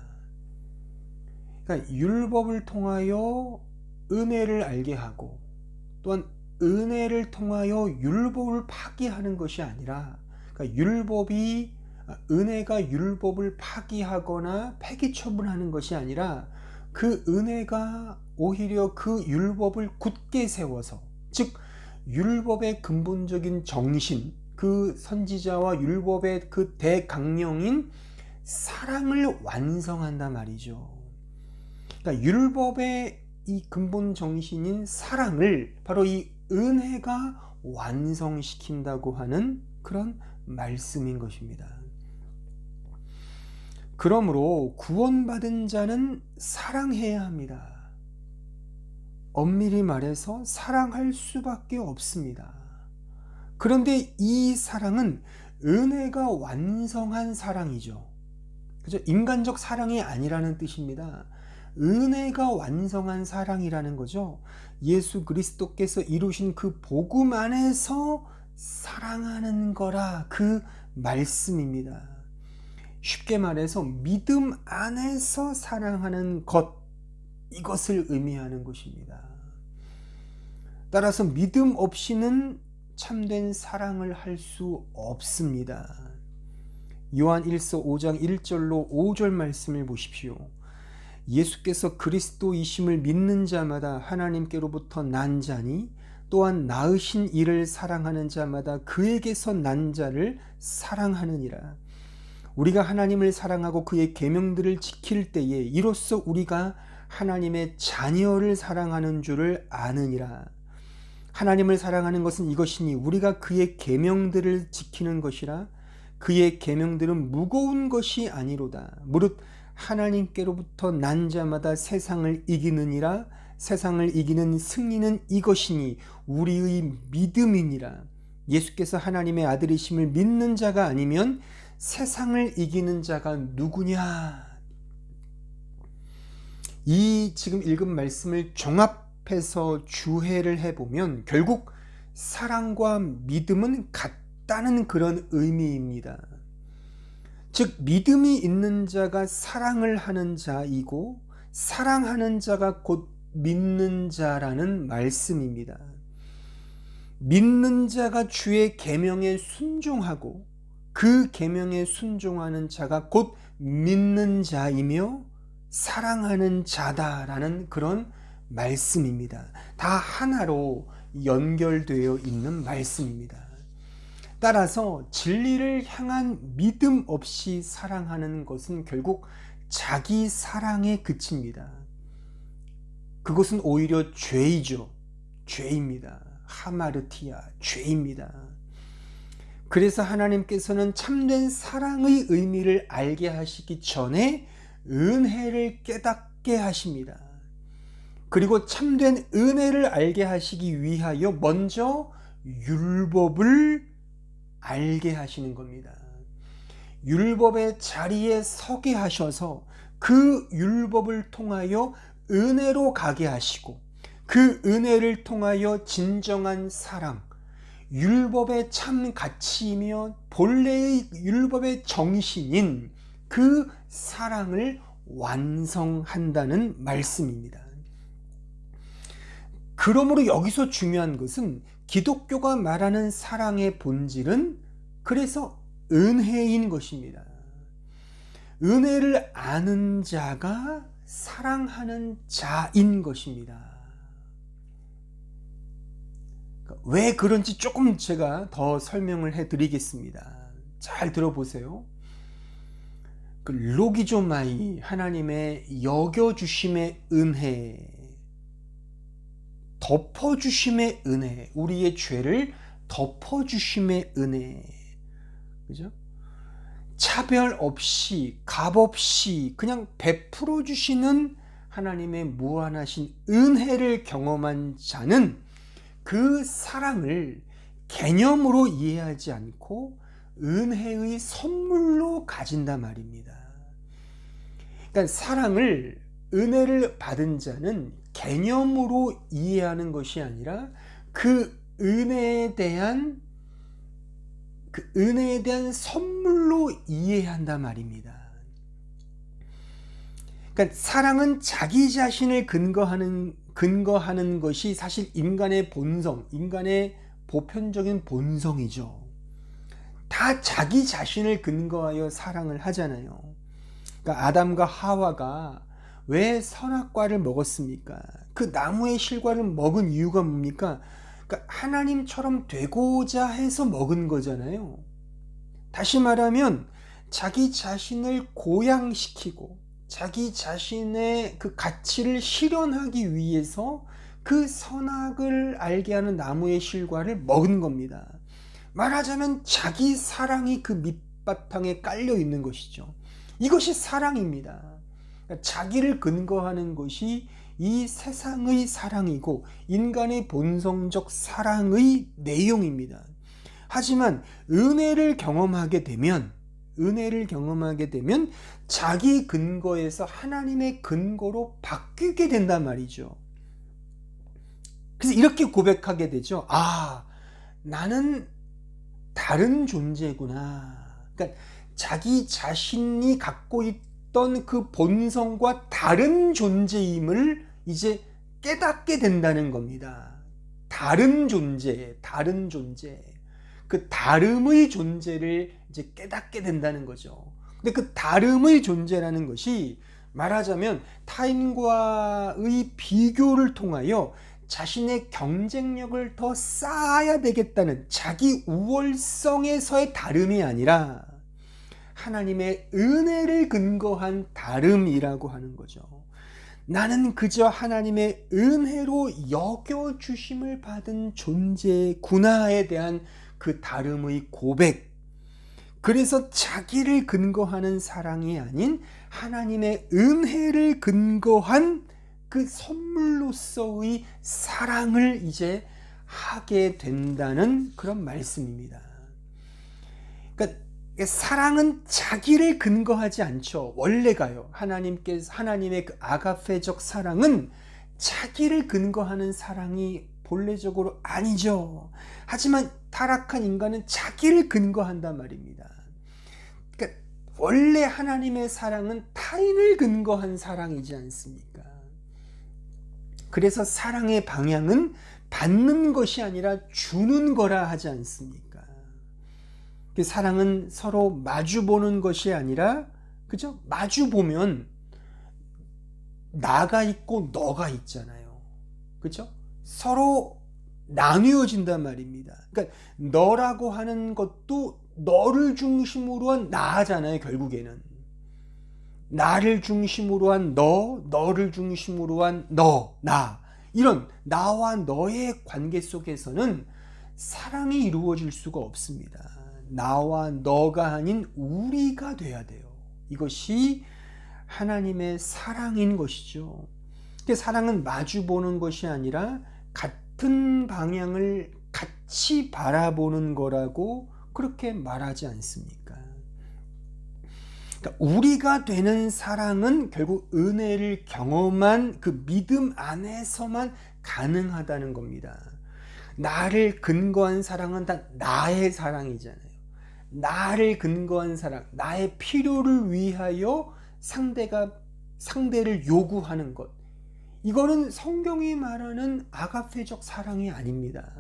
그러니까 율법을 통하여 은혜를 알게 하고 또한 은혜를 통하여 율법을 파기하는 것이 아니라, 그러니까 은혜가 율법을 파기하거나 폐기 처분하는 것이 아니라 그 은혜가 오히려 그 율법을 굳게 세워서, 즉 율법의 근본적인 정신, 그 선지자와 율법의 그 대강령인 사랑을 완성한단 말이죠. 그러니까 율법의 이 근본 정신인 사랑을 바로 이 은혜가 완성시킨다고 하는 그런 말씀인 것입니다. 그러므로 구원받은 자는 사랑해야 합니다. 엄밀히 말해서 사랑할 수밖에 없습니다. 그런데 이 사랑은 은혜가 완성한 사랑이죠. 그죠? 인간적 사랑이 아니라는 뜻입니다. 은혜가 완성한 사랑이라는 거죠. 예수 그리스도께서 이루신 그 복음 안에서 사랑하는 거라, 그 말씀입니다. 쉽게 말해서 믿음 안에서 사랑하는 것, 이것을 의미하는 것입니다. 따라서 믿음 없이는 참된 사랑을 할 수 없습니다. 요한 1서 5장 1절로 5절 말씀을 보십시오. 예수께서 그리스도이심을 믿는 자마다 하나님께로부터 난 자니 또한 낳으신 이를 사랑하는 자마다 그에게서 난 자를 사랑하느니라. 우리가 하나님을 사랑하고 그의 계명들을 지킬 때에 이로써 우리가 하나님의 자녀를 사랑하는 줄을 아느니라. 하나님을 사랑하는 것은 이것이니 우리가 그의 계명들을 지키는 것이라. 그의 계명들은 무거운 것이 아니로다. 무릇 하나님께로부터 난 자마다 세상을 이기느니라. 세상을 이기는 승리는 이것이니 우리의 믿음이니라. 예수께서 하나님의 아들이심을 믿는 자가 아니면 세상을 이기는 자가 누구냐? 이 지금 읽은 말씀을 종합해서 주해를 해보면 결국 사랑과 믿음은 같다는 그런 의미입니다. 즉 믿음이 있는 자가 사랑을 하는 자이고 사랑하는 자가 곧 믿는 자라는 말씀입니다. 믿는 자가 주의 계명에 순종하고 그 계명에 순종하는 자가 곧 믿는 자이며 사랑하는 자다라는 그런 말씀입니다. 다 하나로 연결되어 있는 말씀입니다. 따라서 진리를 향한 믿음 없이 사랑하는 것은 결국 자기 사랑에 그칩니다. 그것은 오히려 죄이죠. 죄입니다. 하마르티아, 죄입니다. 그래서 하나님께서는 참된 사랑의 의미를 알게 하시기 전에 은혜를 깨닫게 하십니다. 그리고 참된 은혜를 알게 하시기 위하여 먼저 율법을 알게 하시는 겁니다. 율법의 자리에 서게 하셔서 그 율법을 통하여 은혜로 가게 하시고 그 은혜를 통하여 진정한 사랑, 율법의 참 가치이며 본래의 율법의 정신인 그 사랑을 완성한다는 말씀입니다. 그러므로 여기서 중요한 것은 기독교가 말하는 사랑의 본질은 그래서 은혜인 것입니다. 은혜를 아는 자가 사랑하는 자인 것입니다. 왜 그런지 조금 제가 더 설명을 해드리겠습니다. 잘 들어보세요. 그 로기조마이, 하나님의 여겨주심의 은혜, 덮어주심의 은혜, 우리의 죄를 덮어주심의 은혜, 그죠? 차별 없이, 값 없이 그냥 베풀어 주시는 하나님의 무한하신 은혜를 경험한 자는 그 사랑을 개념으로 이해하지 않고 은혜의 선물로 가진단 말입니다. 그러니까 사랑을, 은혜를 받은 자는 개념으로 이해하는 것이 아니라 그 은혜에 대한 선물로 이해한단 말입니다. 그러니까 사랑은 자기 자신을 근거하는 것이 사실 인간의 본성, 인간의 보편적인 본성이죠. 다 자기 자신을 근거하여 사랑을 하잖아요. 그러니까 아담과 하와가 왜 선악과를 먹었습니까? 그 나무의 실과를 먹은 이유가 뭡니까? 그러니까 하나님처럼 되고자 해서 먹은 거잖아요. 다시 말하면 자기 자신을 고양시키고 자기 자신의 그 가치를 실현하기 위해서 그 선악을 알게 하는 나무의 실과를 먹은 겁니다. 말하자면 자기 사랑이 그 밑바탕에 깔려 있는 것이죠. 이것이 사랑입니다. 자기를 근거하는 것이 이 세상의 사랑이고 인간의 본성적 사랑의 내용입니다. 하지만 은혜를 경험하게 되면 자기 근거에서 하나님의 근거로 바뀌게 된단 말이죠. 그래서 이렇게 고백하게 되죠. 아, 나는 다른 존재구나. 그러니까 자기 자신이 갖고 있던 그 본성과 다른 존재임을 이제 깨닫게 된다는 겁니다. 다른 존재. 그 다름의 존재를 이제 깨닫게 된다는 거죠. 근데 그 다름의 존재라는 것이 말하자면 타인과의 비교를 통하여 자신의 경쟁력을 더 쌓아야 되겠다는 자기 우월성에서의 다름이 아니라 하나님의 은혜를 근거한 다름이라고 하는 거죠. 나는 그저 하나님의 은혜로 여겨주심을 받은 존재구나에 대한 그 다름의 고백. 그래서 자기를 근거하는 사랑이 아닌 하나님의 은혜를 근거한 그 선물로서의 사랑을 이제 하게 된다는 그런 말씀입니다. 그러니까 사랑은 자기를 근거하지 않죠. 원래가요. 하나님의 그 아가페적 사랑은 자기를 근거하는 사랑이 본래적으로 아니죠. 하지만 타락한 인간은 자기를 근거한단 말입니다. 그러니까 원래 하나님의 사랑은 타인을 근거한 사랑이지 않습니까? 그래서 사랑의 방향은 받는 것이 아니라 주는 거라 하지 않습니까? 사랑은 서로 마주보는 것이 아니라, 그죠? 마주보면 나가 있고 너가 있잖아요. 그죠? 서로 나뉘어진단 말입니다. 그러니까 너라고 하는 것도 너를 중심으로 한 나잖아요. 결국에는 나를 중심으로 한 너, 너를 중심으로 한 너, 나, 이런 나와 너의 관계 속에서는 사랑이 이루어질 수가 없습니다. 나와 너가 아닌 우리가 돼야 돼요. 이것이 하나님의 사랑인 것이죠. 사랑은 마주보는 것이 아니라 같은 방향을 같이 바라보는 거라고 그렇게 말하지 않습니까? 그러니까 우리가 되는 사랑은 결국 은혜를 경험한 그 믿음 안에서만 가능하다는 겁니다. 나를 근거한 사랑은 다 나의 사랑이잖아요. 나를 근거한 사랑, 나의 필요를 위하여 상대를 요구하는 것. 이거는 성경이 말하는 아가페적 사랑이 아닙니다.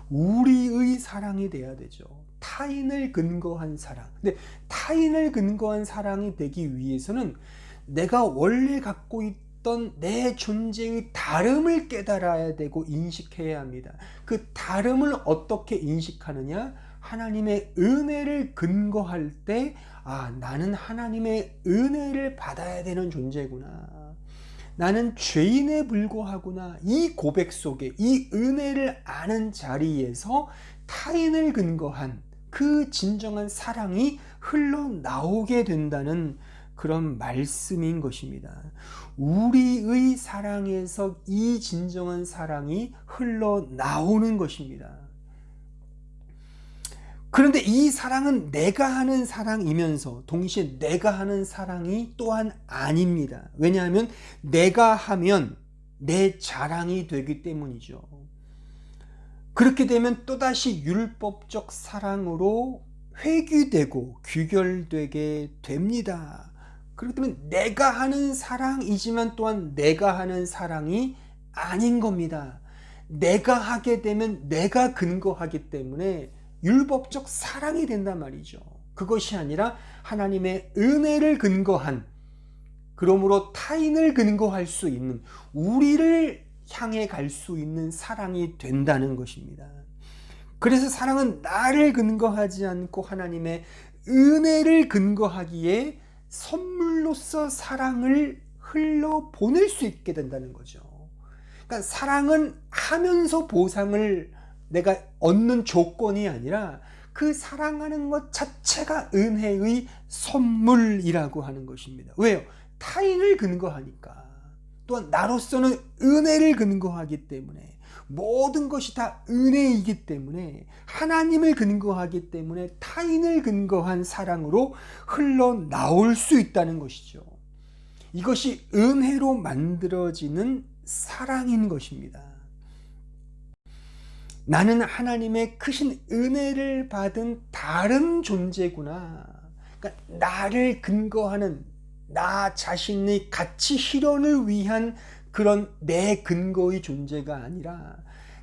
우리의 사랑이 돼야 되죠. 타인을 근거한 사랑. 근데 타인을 근거한 사랑이 되기 위해서는 내가 원래 갖고 있던 내 존재의 다름을 깨달아야 되고 인식해야 합니다. 그 다름을 어떻게 인식하느냐? 하나님의 은혜를 근거할 때, 아, 나는 하나님의 은혜를 받아야 되는 존재구나. 나는 죄인에 불과하구나. 이 고백 속에, 이 은혜를 아는 자리에서 타인을 근거한 그 진정한 사랑이 흘러나오게 된다는 그런 말씀인 것입니다. 우리의 사랑에서 이 진정한 사랑이 흘러나오는 것입니다. 그런데 이 사랑은 내가 하는 사랑이면서 동시에 내가 하는 사랑이 또한 아닙니다. 왜냐하면 내가 하면 내 자랑이 되기 때문이죠. 그렇게 되면 또다시 율법적 사랑으로 회귀되고 규결되게 됩니다. 그렇기 때문에 내가 하는 사랑이지만 또한 내가 하는 사랑이 아닌 겁니다. 내가 하게 되면 내가 근거하기 때문에 율법적 사랑이 된단 말이죠. 그것이 아니라 하나님의 은혜를 근거한, 그러므로 타인을 근거할 수 있는, 우리를 향해 갈 수 있는 사랑이 된다는 것입니다. 그래서 사랑은 나를 근거하지 않고 하나님의 은혜를 근거하기에 선물로서 사랑을 흘러 보낼 수 있게 된다는 거죠. 그러니까 사랑은 하면서 보상을 내가 얻는 조건이 아니라 그 사랑하는 것 자체가 은혜의 선물이라고 하는 것입니다. 왜요? 타인을 근거하니까. 또한 나로서는 은혜를 근거하기 때문에, 모든 것이 다 은혜이기 때문에, 하나님을 근거하기 때문에 타인을 근거한 사랑으로 흘러나올 수 있다는 것이죠. 이것이 은혜로 만들어지는 사랑인 것입니다. 나는 하나님의 크신 은혜를 받은 다른 존재구나. 그러니까 나를 근거하는, 나 자신의 가치 실현을 위한 그런 내 근거의 존재가 아니라,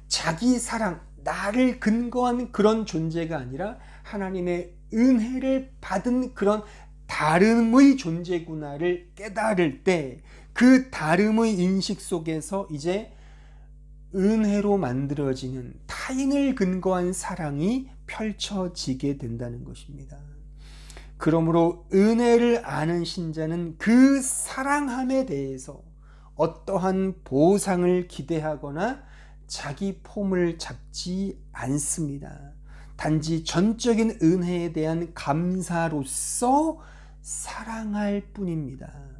자기 사랑, 나를 근거한 그런 존재가 아니라 하나님의 은혜를 받은 그런 다름의 존재구나를 깨달을 때, 그 다름의 인식 속에서 이제 은혜로 만들어지는 타인을 근거한 사랑이 펼쳐지게 된다는 것입니다. 그러므로 은혜를 아는 신자는 그 사랑함에 대해서 어떠한 보상을 기대하거나 자기 폼을 잡지 않습니다. 단지 전적인 은혜에 대한 감사로서 사랑할 뿐입니다.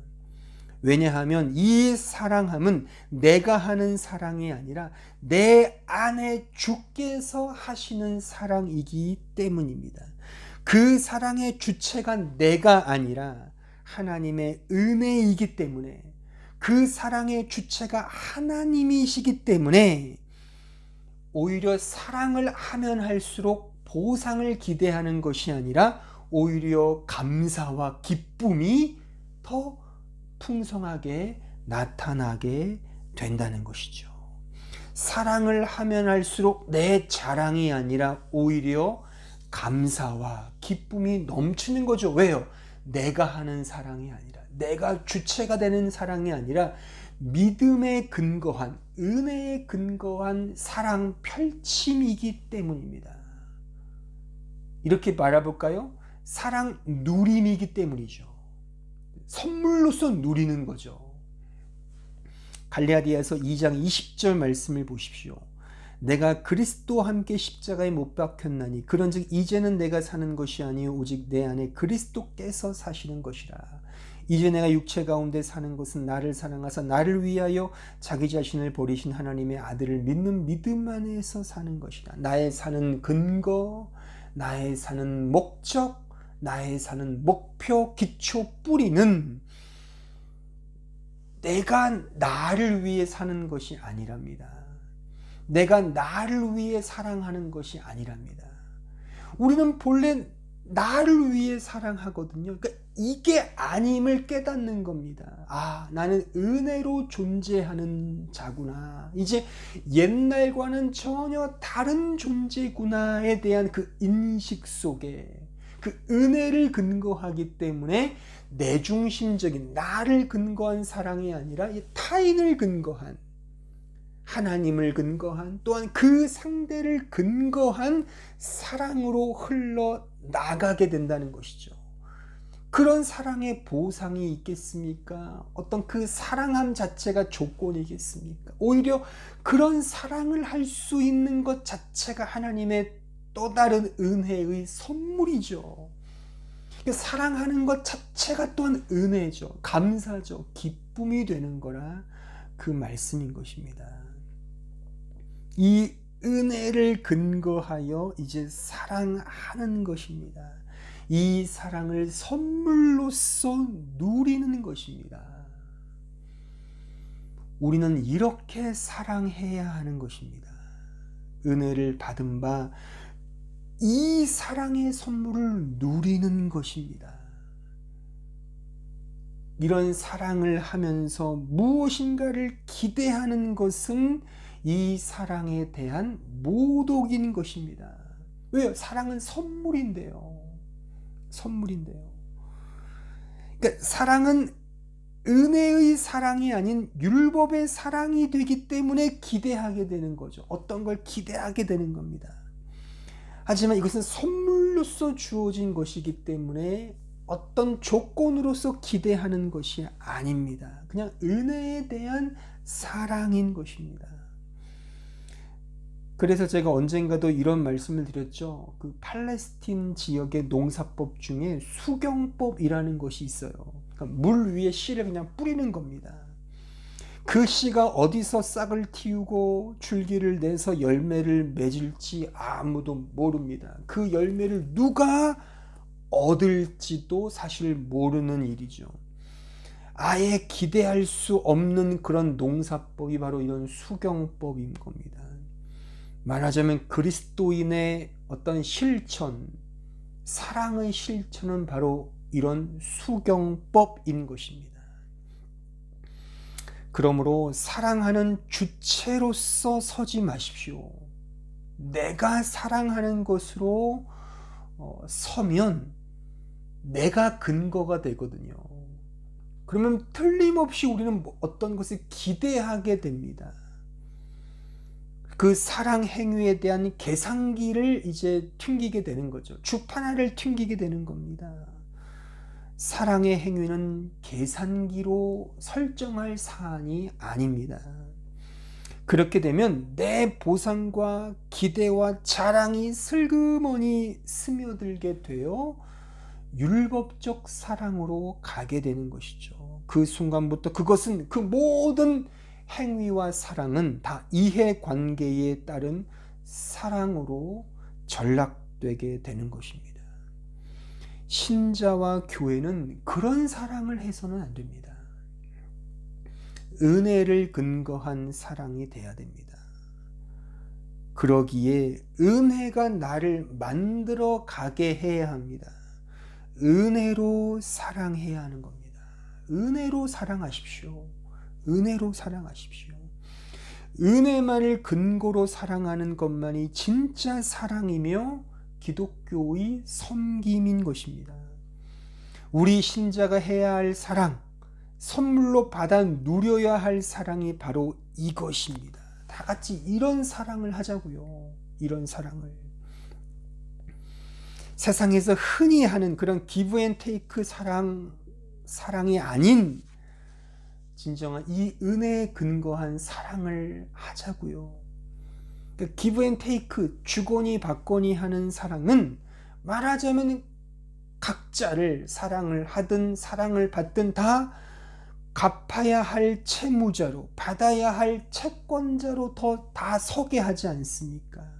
왜냐하면 이 사랑함은 내가 하는 사랑이 아니라 내 안에 주께서 하시는 사랑이기 때문입니다. 그 사랑의 주체가 내가 아니라 하나님의 은혜이기 때문에, 그 사랑의 주체가 하나님이시기 때문에 오히려 사랑을 하면 할수록 보상을 기대하는 것이 아니라 오히려 감사와 기쁨이 더 풍성하게 나타나게 된다는 것이죠. 사랑을 하면 할수록 내 자랑이 아니라 오히려 감사와 기쁨이 넘치는 거죠. 왜요? 내가 하는 사랑이 아니라, 내가 주체가 되는 사랑이 아니라 믿음에 근거한, 은혜에 근거한 사랑 펼침이기 때문입니다. 이렇게 바라볼까요? 사랑 누림이기 때문이죠. 선물로서 누리는 거죠. 갈라디아서 2장 20절 말씀을 보십시오. 내가 그리스도와 함께 십자가에 못 박혔나니 그런즉 이제는 내가 사는 것이 아니요 오직 내 안에 그리스도께서 사시는 것이라. 이제 내가 육체 가운데 사는 것은 나를 사랑하사 나를 위하여 자기 자신을 버리신 하나님의 아들을 믿는 믿음 안에서 사는 것이라. 나의 사는 근거, 나의 사는 목적, 나의 사는 목표, 기초, 뿌리는 내가 나를 위해 사는 것이 아니랍니다. 내가 나를 위해 사랑하는 것이 아니랍니다. 우리는 본래 나를 위해 사랑하거든요. 그러니까 이게 아님을 깨닫는 겁니다. 아, 나는 은혜로 존재하는 자구나. 이제 옛날과는 전혀 다른 존재구나에 대한 그 인식 속에 그 은혜를 근거하기 때문에 내중심적인 나를 근거한 사랑이 아니라 타인을 근거한, 하나님을 근거한, 또한 그 상대를 근거한 사랑으로 흘러나가게 된다는 것이죠. 그런 사랑의 보상이 있겠습니까? 어떤 그 사랑함 자체가 조건이겠습니까? 오히려 그런 사랑을 할 수 있는 것 자체가 하나님의 또 다른 은혜의 선물이죠. 사랑하는 것 자체가 또한 은혜죠. 감사죠. 기쁨이 되는 거라 그 말씀인 것입니다. 이 은혜를 근거하여 이제 사랑하는 것입니다. 이 사랑을 선물로서 누리는 것입니다. 우리는 이렇게 사랑해야 하는 것입니다. 은혜를 받은 바 이 사랑의 선물을 누리는 것입니다. 이런 사랑을 하면서 무엇인가를 기대하는 것은 이 사랑에 대한 모독인 것입니다. 왜요? 사랑은 선물인데요. 선물인데요. 그러니까 사랑은 은혜의 사랑이 아닌 율법의 사랑이 되기 때문에 기대하게 되는 거죠. 어떤 걸 기대하게 되는 겁니다. 하지만 이것은 선물로서 주어진 것이기 때문에 어떤 조건으로서 기대하는 것이 아닙니다. 그냥 은혜에 대한 사랑인 것입니다. 그래서 제가 언젠가도 이런 말씀을 드렸죠. 그 팔레스틴 지역의 농사법 중에 수경법이라는 것이 있어요. 그러니까 물 위에 씨를 그냥 뿌리는 겁니다. 그 씨가 어디서 싹을 틔우고 줄기를 내서 열매를 맺을지 아무도 모릅니다. 그 열매를 누가 얻을지도 사실 모르는 일이죠. 아예 기대할 수 없는 그런 농사법이 바로 이런 수경법인 겁니다. 말하자면 그리스도인의 어떤 실천, 사랑의 실천은 바로 이런 수경법인 것입니다. 그러므로 사랑하는 주체로서 서지 마십시오. 내가 사랑하는 것으로 서면 내가 근거가 되거든요. 그러면 틀림없이 우리는 어떤 것을 기대하게 됩니다. 그 사랑 행위에 대한 계산기를 이제 튕기게 되는 거죠. 주판화를 튕기게 되는 겁니다. 사랑의 행위는 계산기로 설정할 사안이 아닙니다. 그렇게 되면 내 보상과 기대와 자랑이 슬그머니 스며들게 되어 율법적 사랑으로 가게 되는 것이죠. 그 순간부터 그것은 그 모든 행위와 사랑은 다 이해관계에 따른 사랑으로 전락되게 되는 것입니다. 신자와 교회는 그런 사랑을 해서는 안 됩니다. 은혜를 근거한 사랑이 돼야 됩니다. 그러기에 은혜가 나를 만들어 가게 해야 합니다. 은혜로 사랑해야 하는 겁니다. 은혜로 사랑하십시오. 은혜로 사랑하십시오. 은혜만을 근거로 사랑하는 것만이 진짜 사랑이며 기독교의 섬김인 것입니다. 우리 신자가 해야 할 사랑, 선물로 받아 누려야 할 사랑이 바로 이것입니다. 다 같이 이런 사랑을 하자고요. 이런 사랑을. 세상에서 흔히 하는 그런 기브 앤 테이크 사랑이 아닌 진정한 이 은혜에 근거한 사랑을 하자고요. 그러니까 기브 앤 테이크, 주거니 받거니 하는 사랑은 말하자면 각자를 사랑을 하든 사랑을 받든 다 갚아야 할 채무자로, 받아야 할 채권자로 다 서게 하지 않습니까?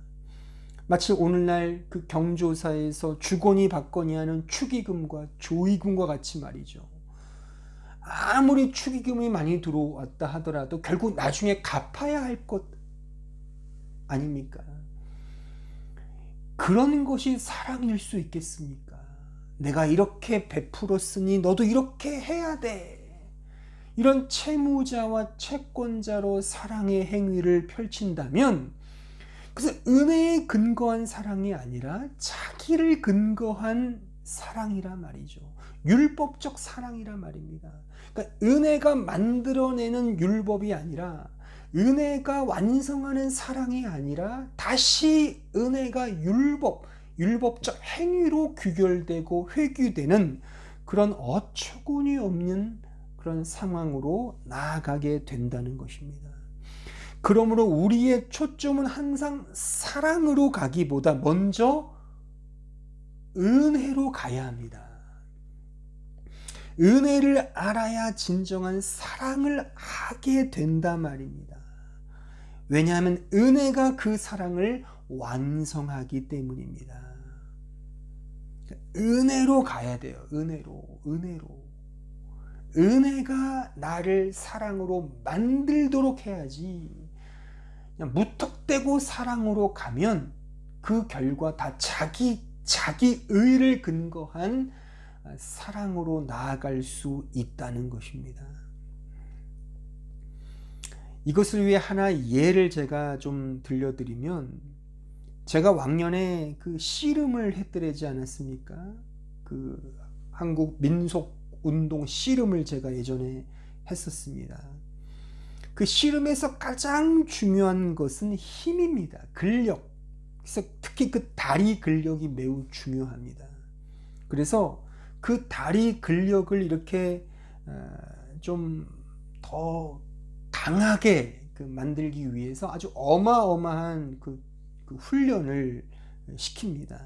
마치 오늘날 그 경조사에서 주거니 받거니 하는 축의금과 조의금과 같이 말이죠. 아무리 축의금이 많이 들어왔다 하더라도 결국 나중에 갚아야 할 것 아닙니까? 그런 것이 사랑일 수 있겠습니까? 내가 이렇게 베풀었으니 너도 이렇게 해야 돼. 이런 채무자와 채권자로 사랑의 행위를 펼친다면 그래서 은혜에 근거한 사랑이 아니라 자기를 근거한 사랑이라 말이죠. 율법적 사랑이라 말입니다. 그러니까 은혜가 만들어내는 율법이 아니라 은혜가 완성하는 사랑이 아니라 다시 은혜가 율법적 행위로 규결되고 회귀되는 그런 어처구니 없는 그런 상황으로 나아가게 된다는 것입니다. 그러므로 우리의 초점은 항상 사랑으로 가기보다 먼저 은혜로 가야 합니다. 은혜를 알아야 진정한 사랑을 하게 된단 말입니다. 왜냐하면 은혜가 그 사랑을 완성하기 때문입니다. 은혜로 가야 돼요. 은혜로. 은혜가 나를 사랑으로 만들도록 해야지. 그냥 무턱대고 사랑으로 가면 그 결과 다 자기 의를 근거한 사랑으로 나아갈 수 있다는 것입니다. 이것을 위해 하나 예를 제가 좀 들려드리면, 제가 왕년에 그 씨름을 했더래지 않았습니까? 그 한국 민속 운동 씨름을 제가 예전에 했었습니다. 그 씨름에서 가장 중요한 것은 힘입니다. 근력. 그래서 특히 그 다리 근력이 매우 중요합니다. 그래서 그 다리 근력을 이렇게 좀 더 강하게 만들기 위해서 아주 어마어마한 그 훈련을 시킵니다.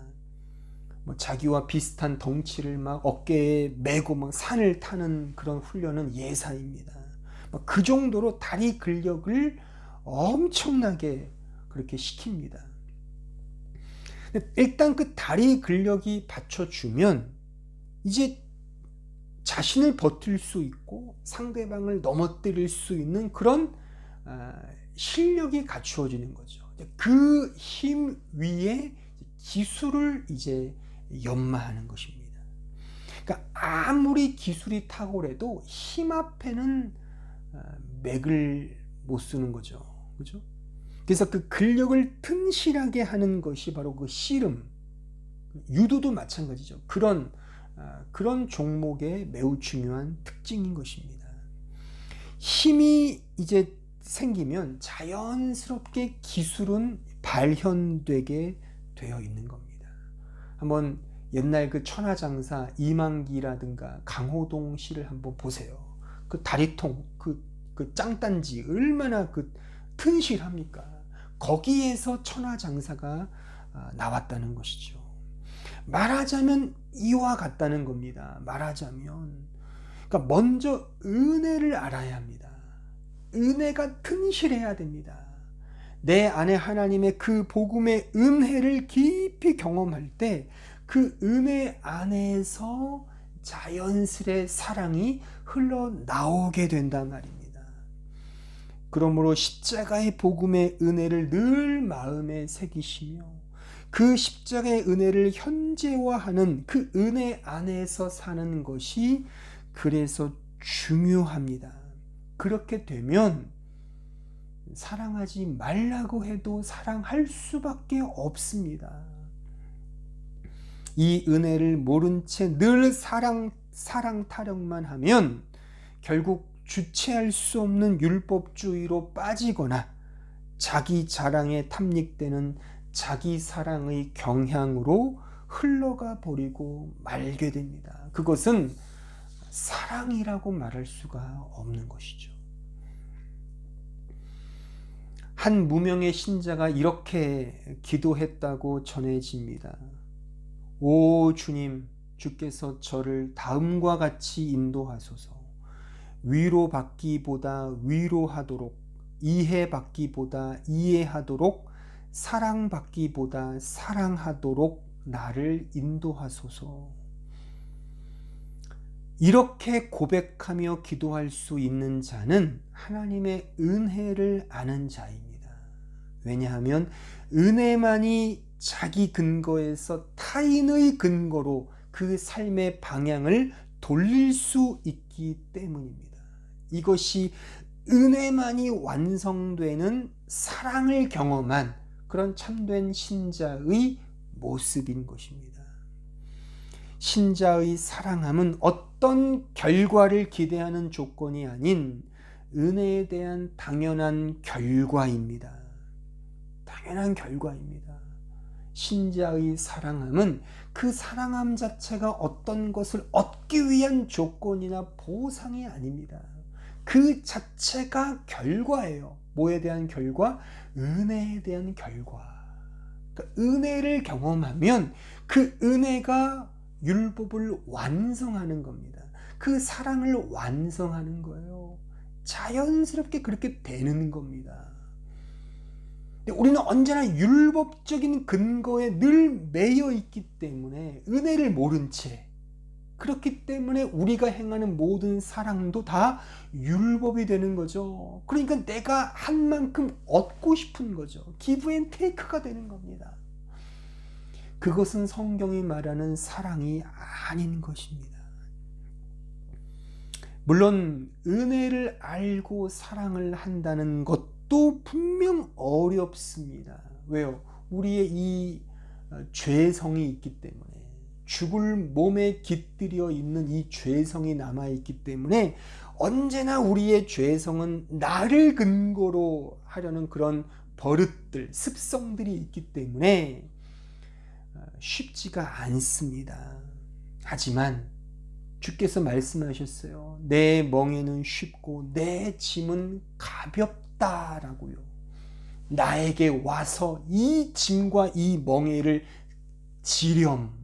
뭐 자기와 비슷한 덩치를 막 어깨에 메고 막 산을 타는 그런 훈련은 예사입니다. 그 정도로 다리 근력을 엄청나게 그렇게 시킵니다. 일단 그 다리 근력이 받쳐주면 이제 자신을 버틸 수 있고 상대방을 넘어뜨릴 수 있는 그런 실력이 갖추어지는 거죠. 그 힘 위에 기술을 이제 연마하는 것입니다. 그러니까 아무리 기술이 탁월해도 힘 앞에는 맥을 못 쓰는 거죠. 그죠? 그래서 그 근력을 튼실하게 하는 것이 바로 그 씨름, 유도도 마찬가지죠. 그런 종목의 매우 중요한 특징인 것입니다. 힘이 이제 생기면 자연스럽게 기술은 발현되게 되어 있는 겁니다. 한번 옛날 그 천하장사 이만기라든가 강호동 씨를 한번 보세요. 그 다리통, 그 짱딴지 얼마나 튼실합니까? 거기에서 천하장사가 나왔다는 것이죠. 말하자면 이와 같다는 겁니다. 말하자면, 그러니까 먼저 은혜를 알아야 합니다. 은혜가 튼실해야 됩니다. 내 안에 하나님의 그 복음의 은혜를 깊이 경험할 때 그 은혜 안에서 자연스레 사랑이 흘러나오게 된단 말입니다. 그러므로 십자가의 복음의 은혜를 늘 마음에 새기시며 그 십자가의 은혜를 현재화하는 그 은혜 안에서 사는 것이 그래서 중요합니다. 그렇게 되면 사랑하지 말라고 해도 사랑할 수밖에 없습니다. 이 은혜를 모른 채 늘 사랑 타령만 하면 결국 주체할 수 없는 율법주의로 빠지거나 자기 자랑에 탐닉되는 자기 사랑의 경향으로 흘러가 버리고 말게 됩니다. 그것은 사랑이라고 말할 수가 없는 것이죠. 한 무명의 신자가 이렇게 기도했다고 전해집니다. 오 주님, 주께서 저를 다음과 같이 인도하소서. 위로받기보다 위로하도록, 이해받기보다 이해하도록, 사랑받기보다 사랑하도록 나를 인도하소서. 이렇게 고백하며 기도할 수 있는 자는 하나님의 은혜를 아는 자입니다. 왜냐하면 은혜만이 자기 근거에서 타인의 근거로 그 삶의 방향을 돌릴 수 있기 때문입니다. 이것이 은혜만이 완성되는 사랑을 경험한 그런 참된 신자의 모습인 것입니다. 신자의 사랑함은 어떤 결과를 기대하는 조건이 아닌 은혜에 대한 당연한 결과입니다. 당연한 결과입니다. 신자의 사랑함은 그 사랑함 자체가 어떤 것을 얻기 위한 조건이나 보상이 아닙니다. 그 자체가 결과예요. 뭐에 대한 결과? 은혜에 대한 결과. 그러니까 은혜를 경험하면 그 은혜가 율법을 완성하는 겁니다. 그 사랑을 완성하는 거예요. 자연스럽게 그렇게 되는 겁니다. 우리는 언제나 율법적인 근거에 늘 매여 있기 때문에 은혜를 모른 채, 그렇기 때문에 우리가 행하는 모든 사랑도 다 율법이 되는 거죠. 그러니까 내가 한 만큼 얻고 싶은 거죠. 기브 앤 테이크가 되는 겁니다. 그것은 성경이 말하는 사랑이 아닌 것입니다. 물론 은혜를 알고 사랑을 한다는 것도 분명 어렵습니다. 왜요? 우리의 이 죄성이 있기 때문에, 죽을 몸에 깃들여 있는 이 죄성이 남아있기 때문에 언제나 우리의 죄성은 나를 근거로 하려는 그런 버릇들, 습성들이 있기 때문에 쉽지가 않습니다. 하지만 주께서 말씀하셨어요. 내 멍에는 쉽고 내 짐은 가볍다라고요. 나에게 와서 이 짐과 이 멍에를 지렴.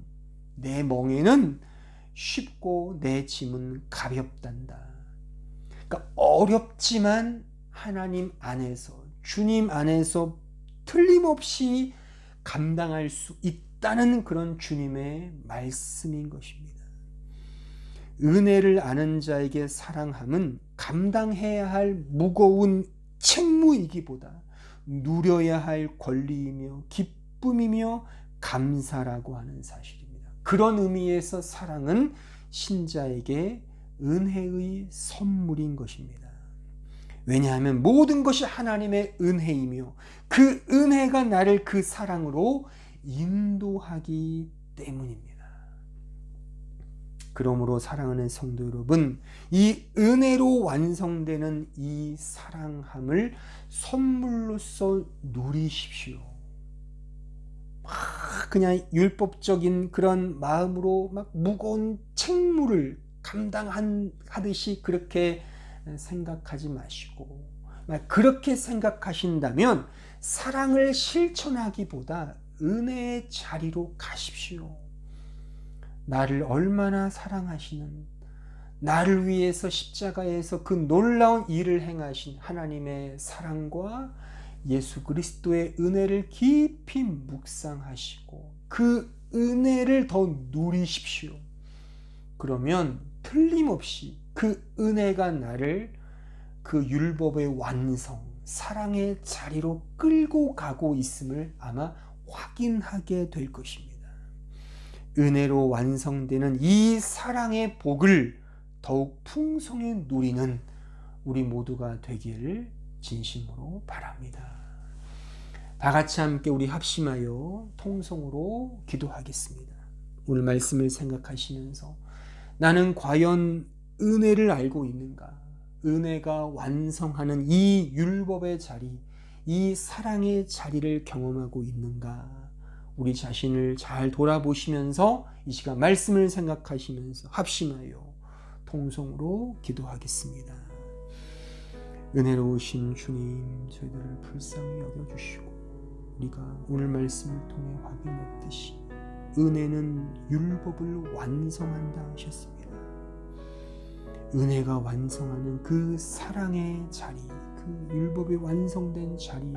내 멍에는 쉽고 내 짐은 가볍단다. 그러니까 어렵지만 하나님 안에서, 주님 안에서 틀림없이 감당할 수 있다는 그런 주님의 말씀인 것입니다. 은혜를 아는 자에게 사랑함은 감당해야 할 무거운 책무이기보다 누려야 할 권리이며 기쁨이며 감사라고 하는 사실입니다. 그런 의미에서 사랑은 신자에게 은혜의 선물인 것입니다. 왜냐하면 모든 것이 하나님의 은혜이며 그 은혜가 나를 그 사랑으로 인도하기 때문입니다. 그러므로 사랑하는 성도 여러분, 이 은혜로 완성되는 이 사랑함을 선물로서 누리십시오. 막 그냥 율법적인 그런 마음으로 막 무거운 책무를 감당하듯이 그렇게 생각하지 마시고, 그렇게 생각하신다면 사랑을 실천하기보다 은혜의 자리로 가십시오. 나를 얼마나 사랑하시는, 나를 위해서 십자가에서 그 놀라운 일을 행하신 하나님의 사랑과 예수 그리스도의 은혜를 깊이 묵상하시고 그 은혜를 더 누리십시오. 그러면 틀림없이 그 은혜가 나를 그 율법의 완성, 사랑의 자리로 끌고 가고 있음을 아마 확인하게 될 것입니다. 은혜로 완성되는 이 사랑의 복을 더욱 풍성히 누리는 우리 모두가 되기를 진심으로 바랍니다. 다 같이 함께 우리 합심하여 통성으로 기도하겠습니다. 오늘 말씀을 생각하시면서 나는 과연 은혜를 알고 있는가? 은혜가 완성하는 이 율법의 자리, 이 사랑의 자리를 경험하고 있는가? 우리 자신을 잘 돌아보시면서 이 시간 말씀을 생각하시면서 합심하여 통성으로 기도하겠습니다. 은혜로우신 주님, 저희들을 불쌍히 여겨주시고 우리가 오늘 말씀을 통해 확인했듯이 은혜는 율법을 완성한다 하셨습니다. 은혜가 완성하는 그 사랑의 자리, 그 율법이 완성된 자리에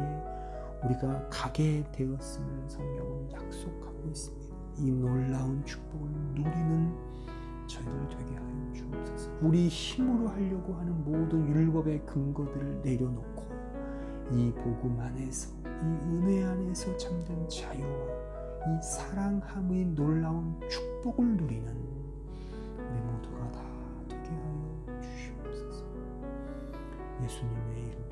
우리가 가게 되었음을 성경은 약속하고 있습니다. 이 놀라운 축복을 누리는 저희들 되게 하여 주옵소서. 우리 힘으로 하려고 하는 모든 율법의 근거들을 내려놓고 이 복음 안에서, 이 은혜 안에서 참된 자유와 이 사랑함의 놀라운 축복을 누리는 우리 모두가 다 되게 하여 주시옵소서. 예수님의 이름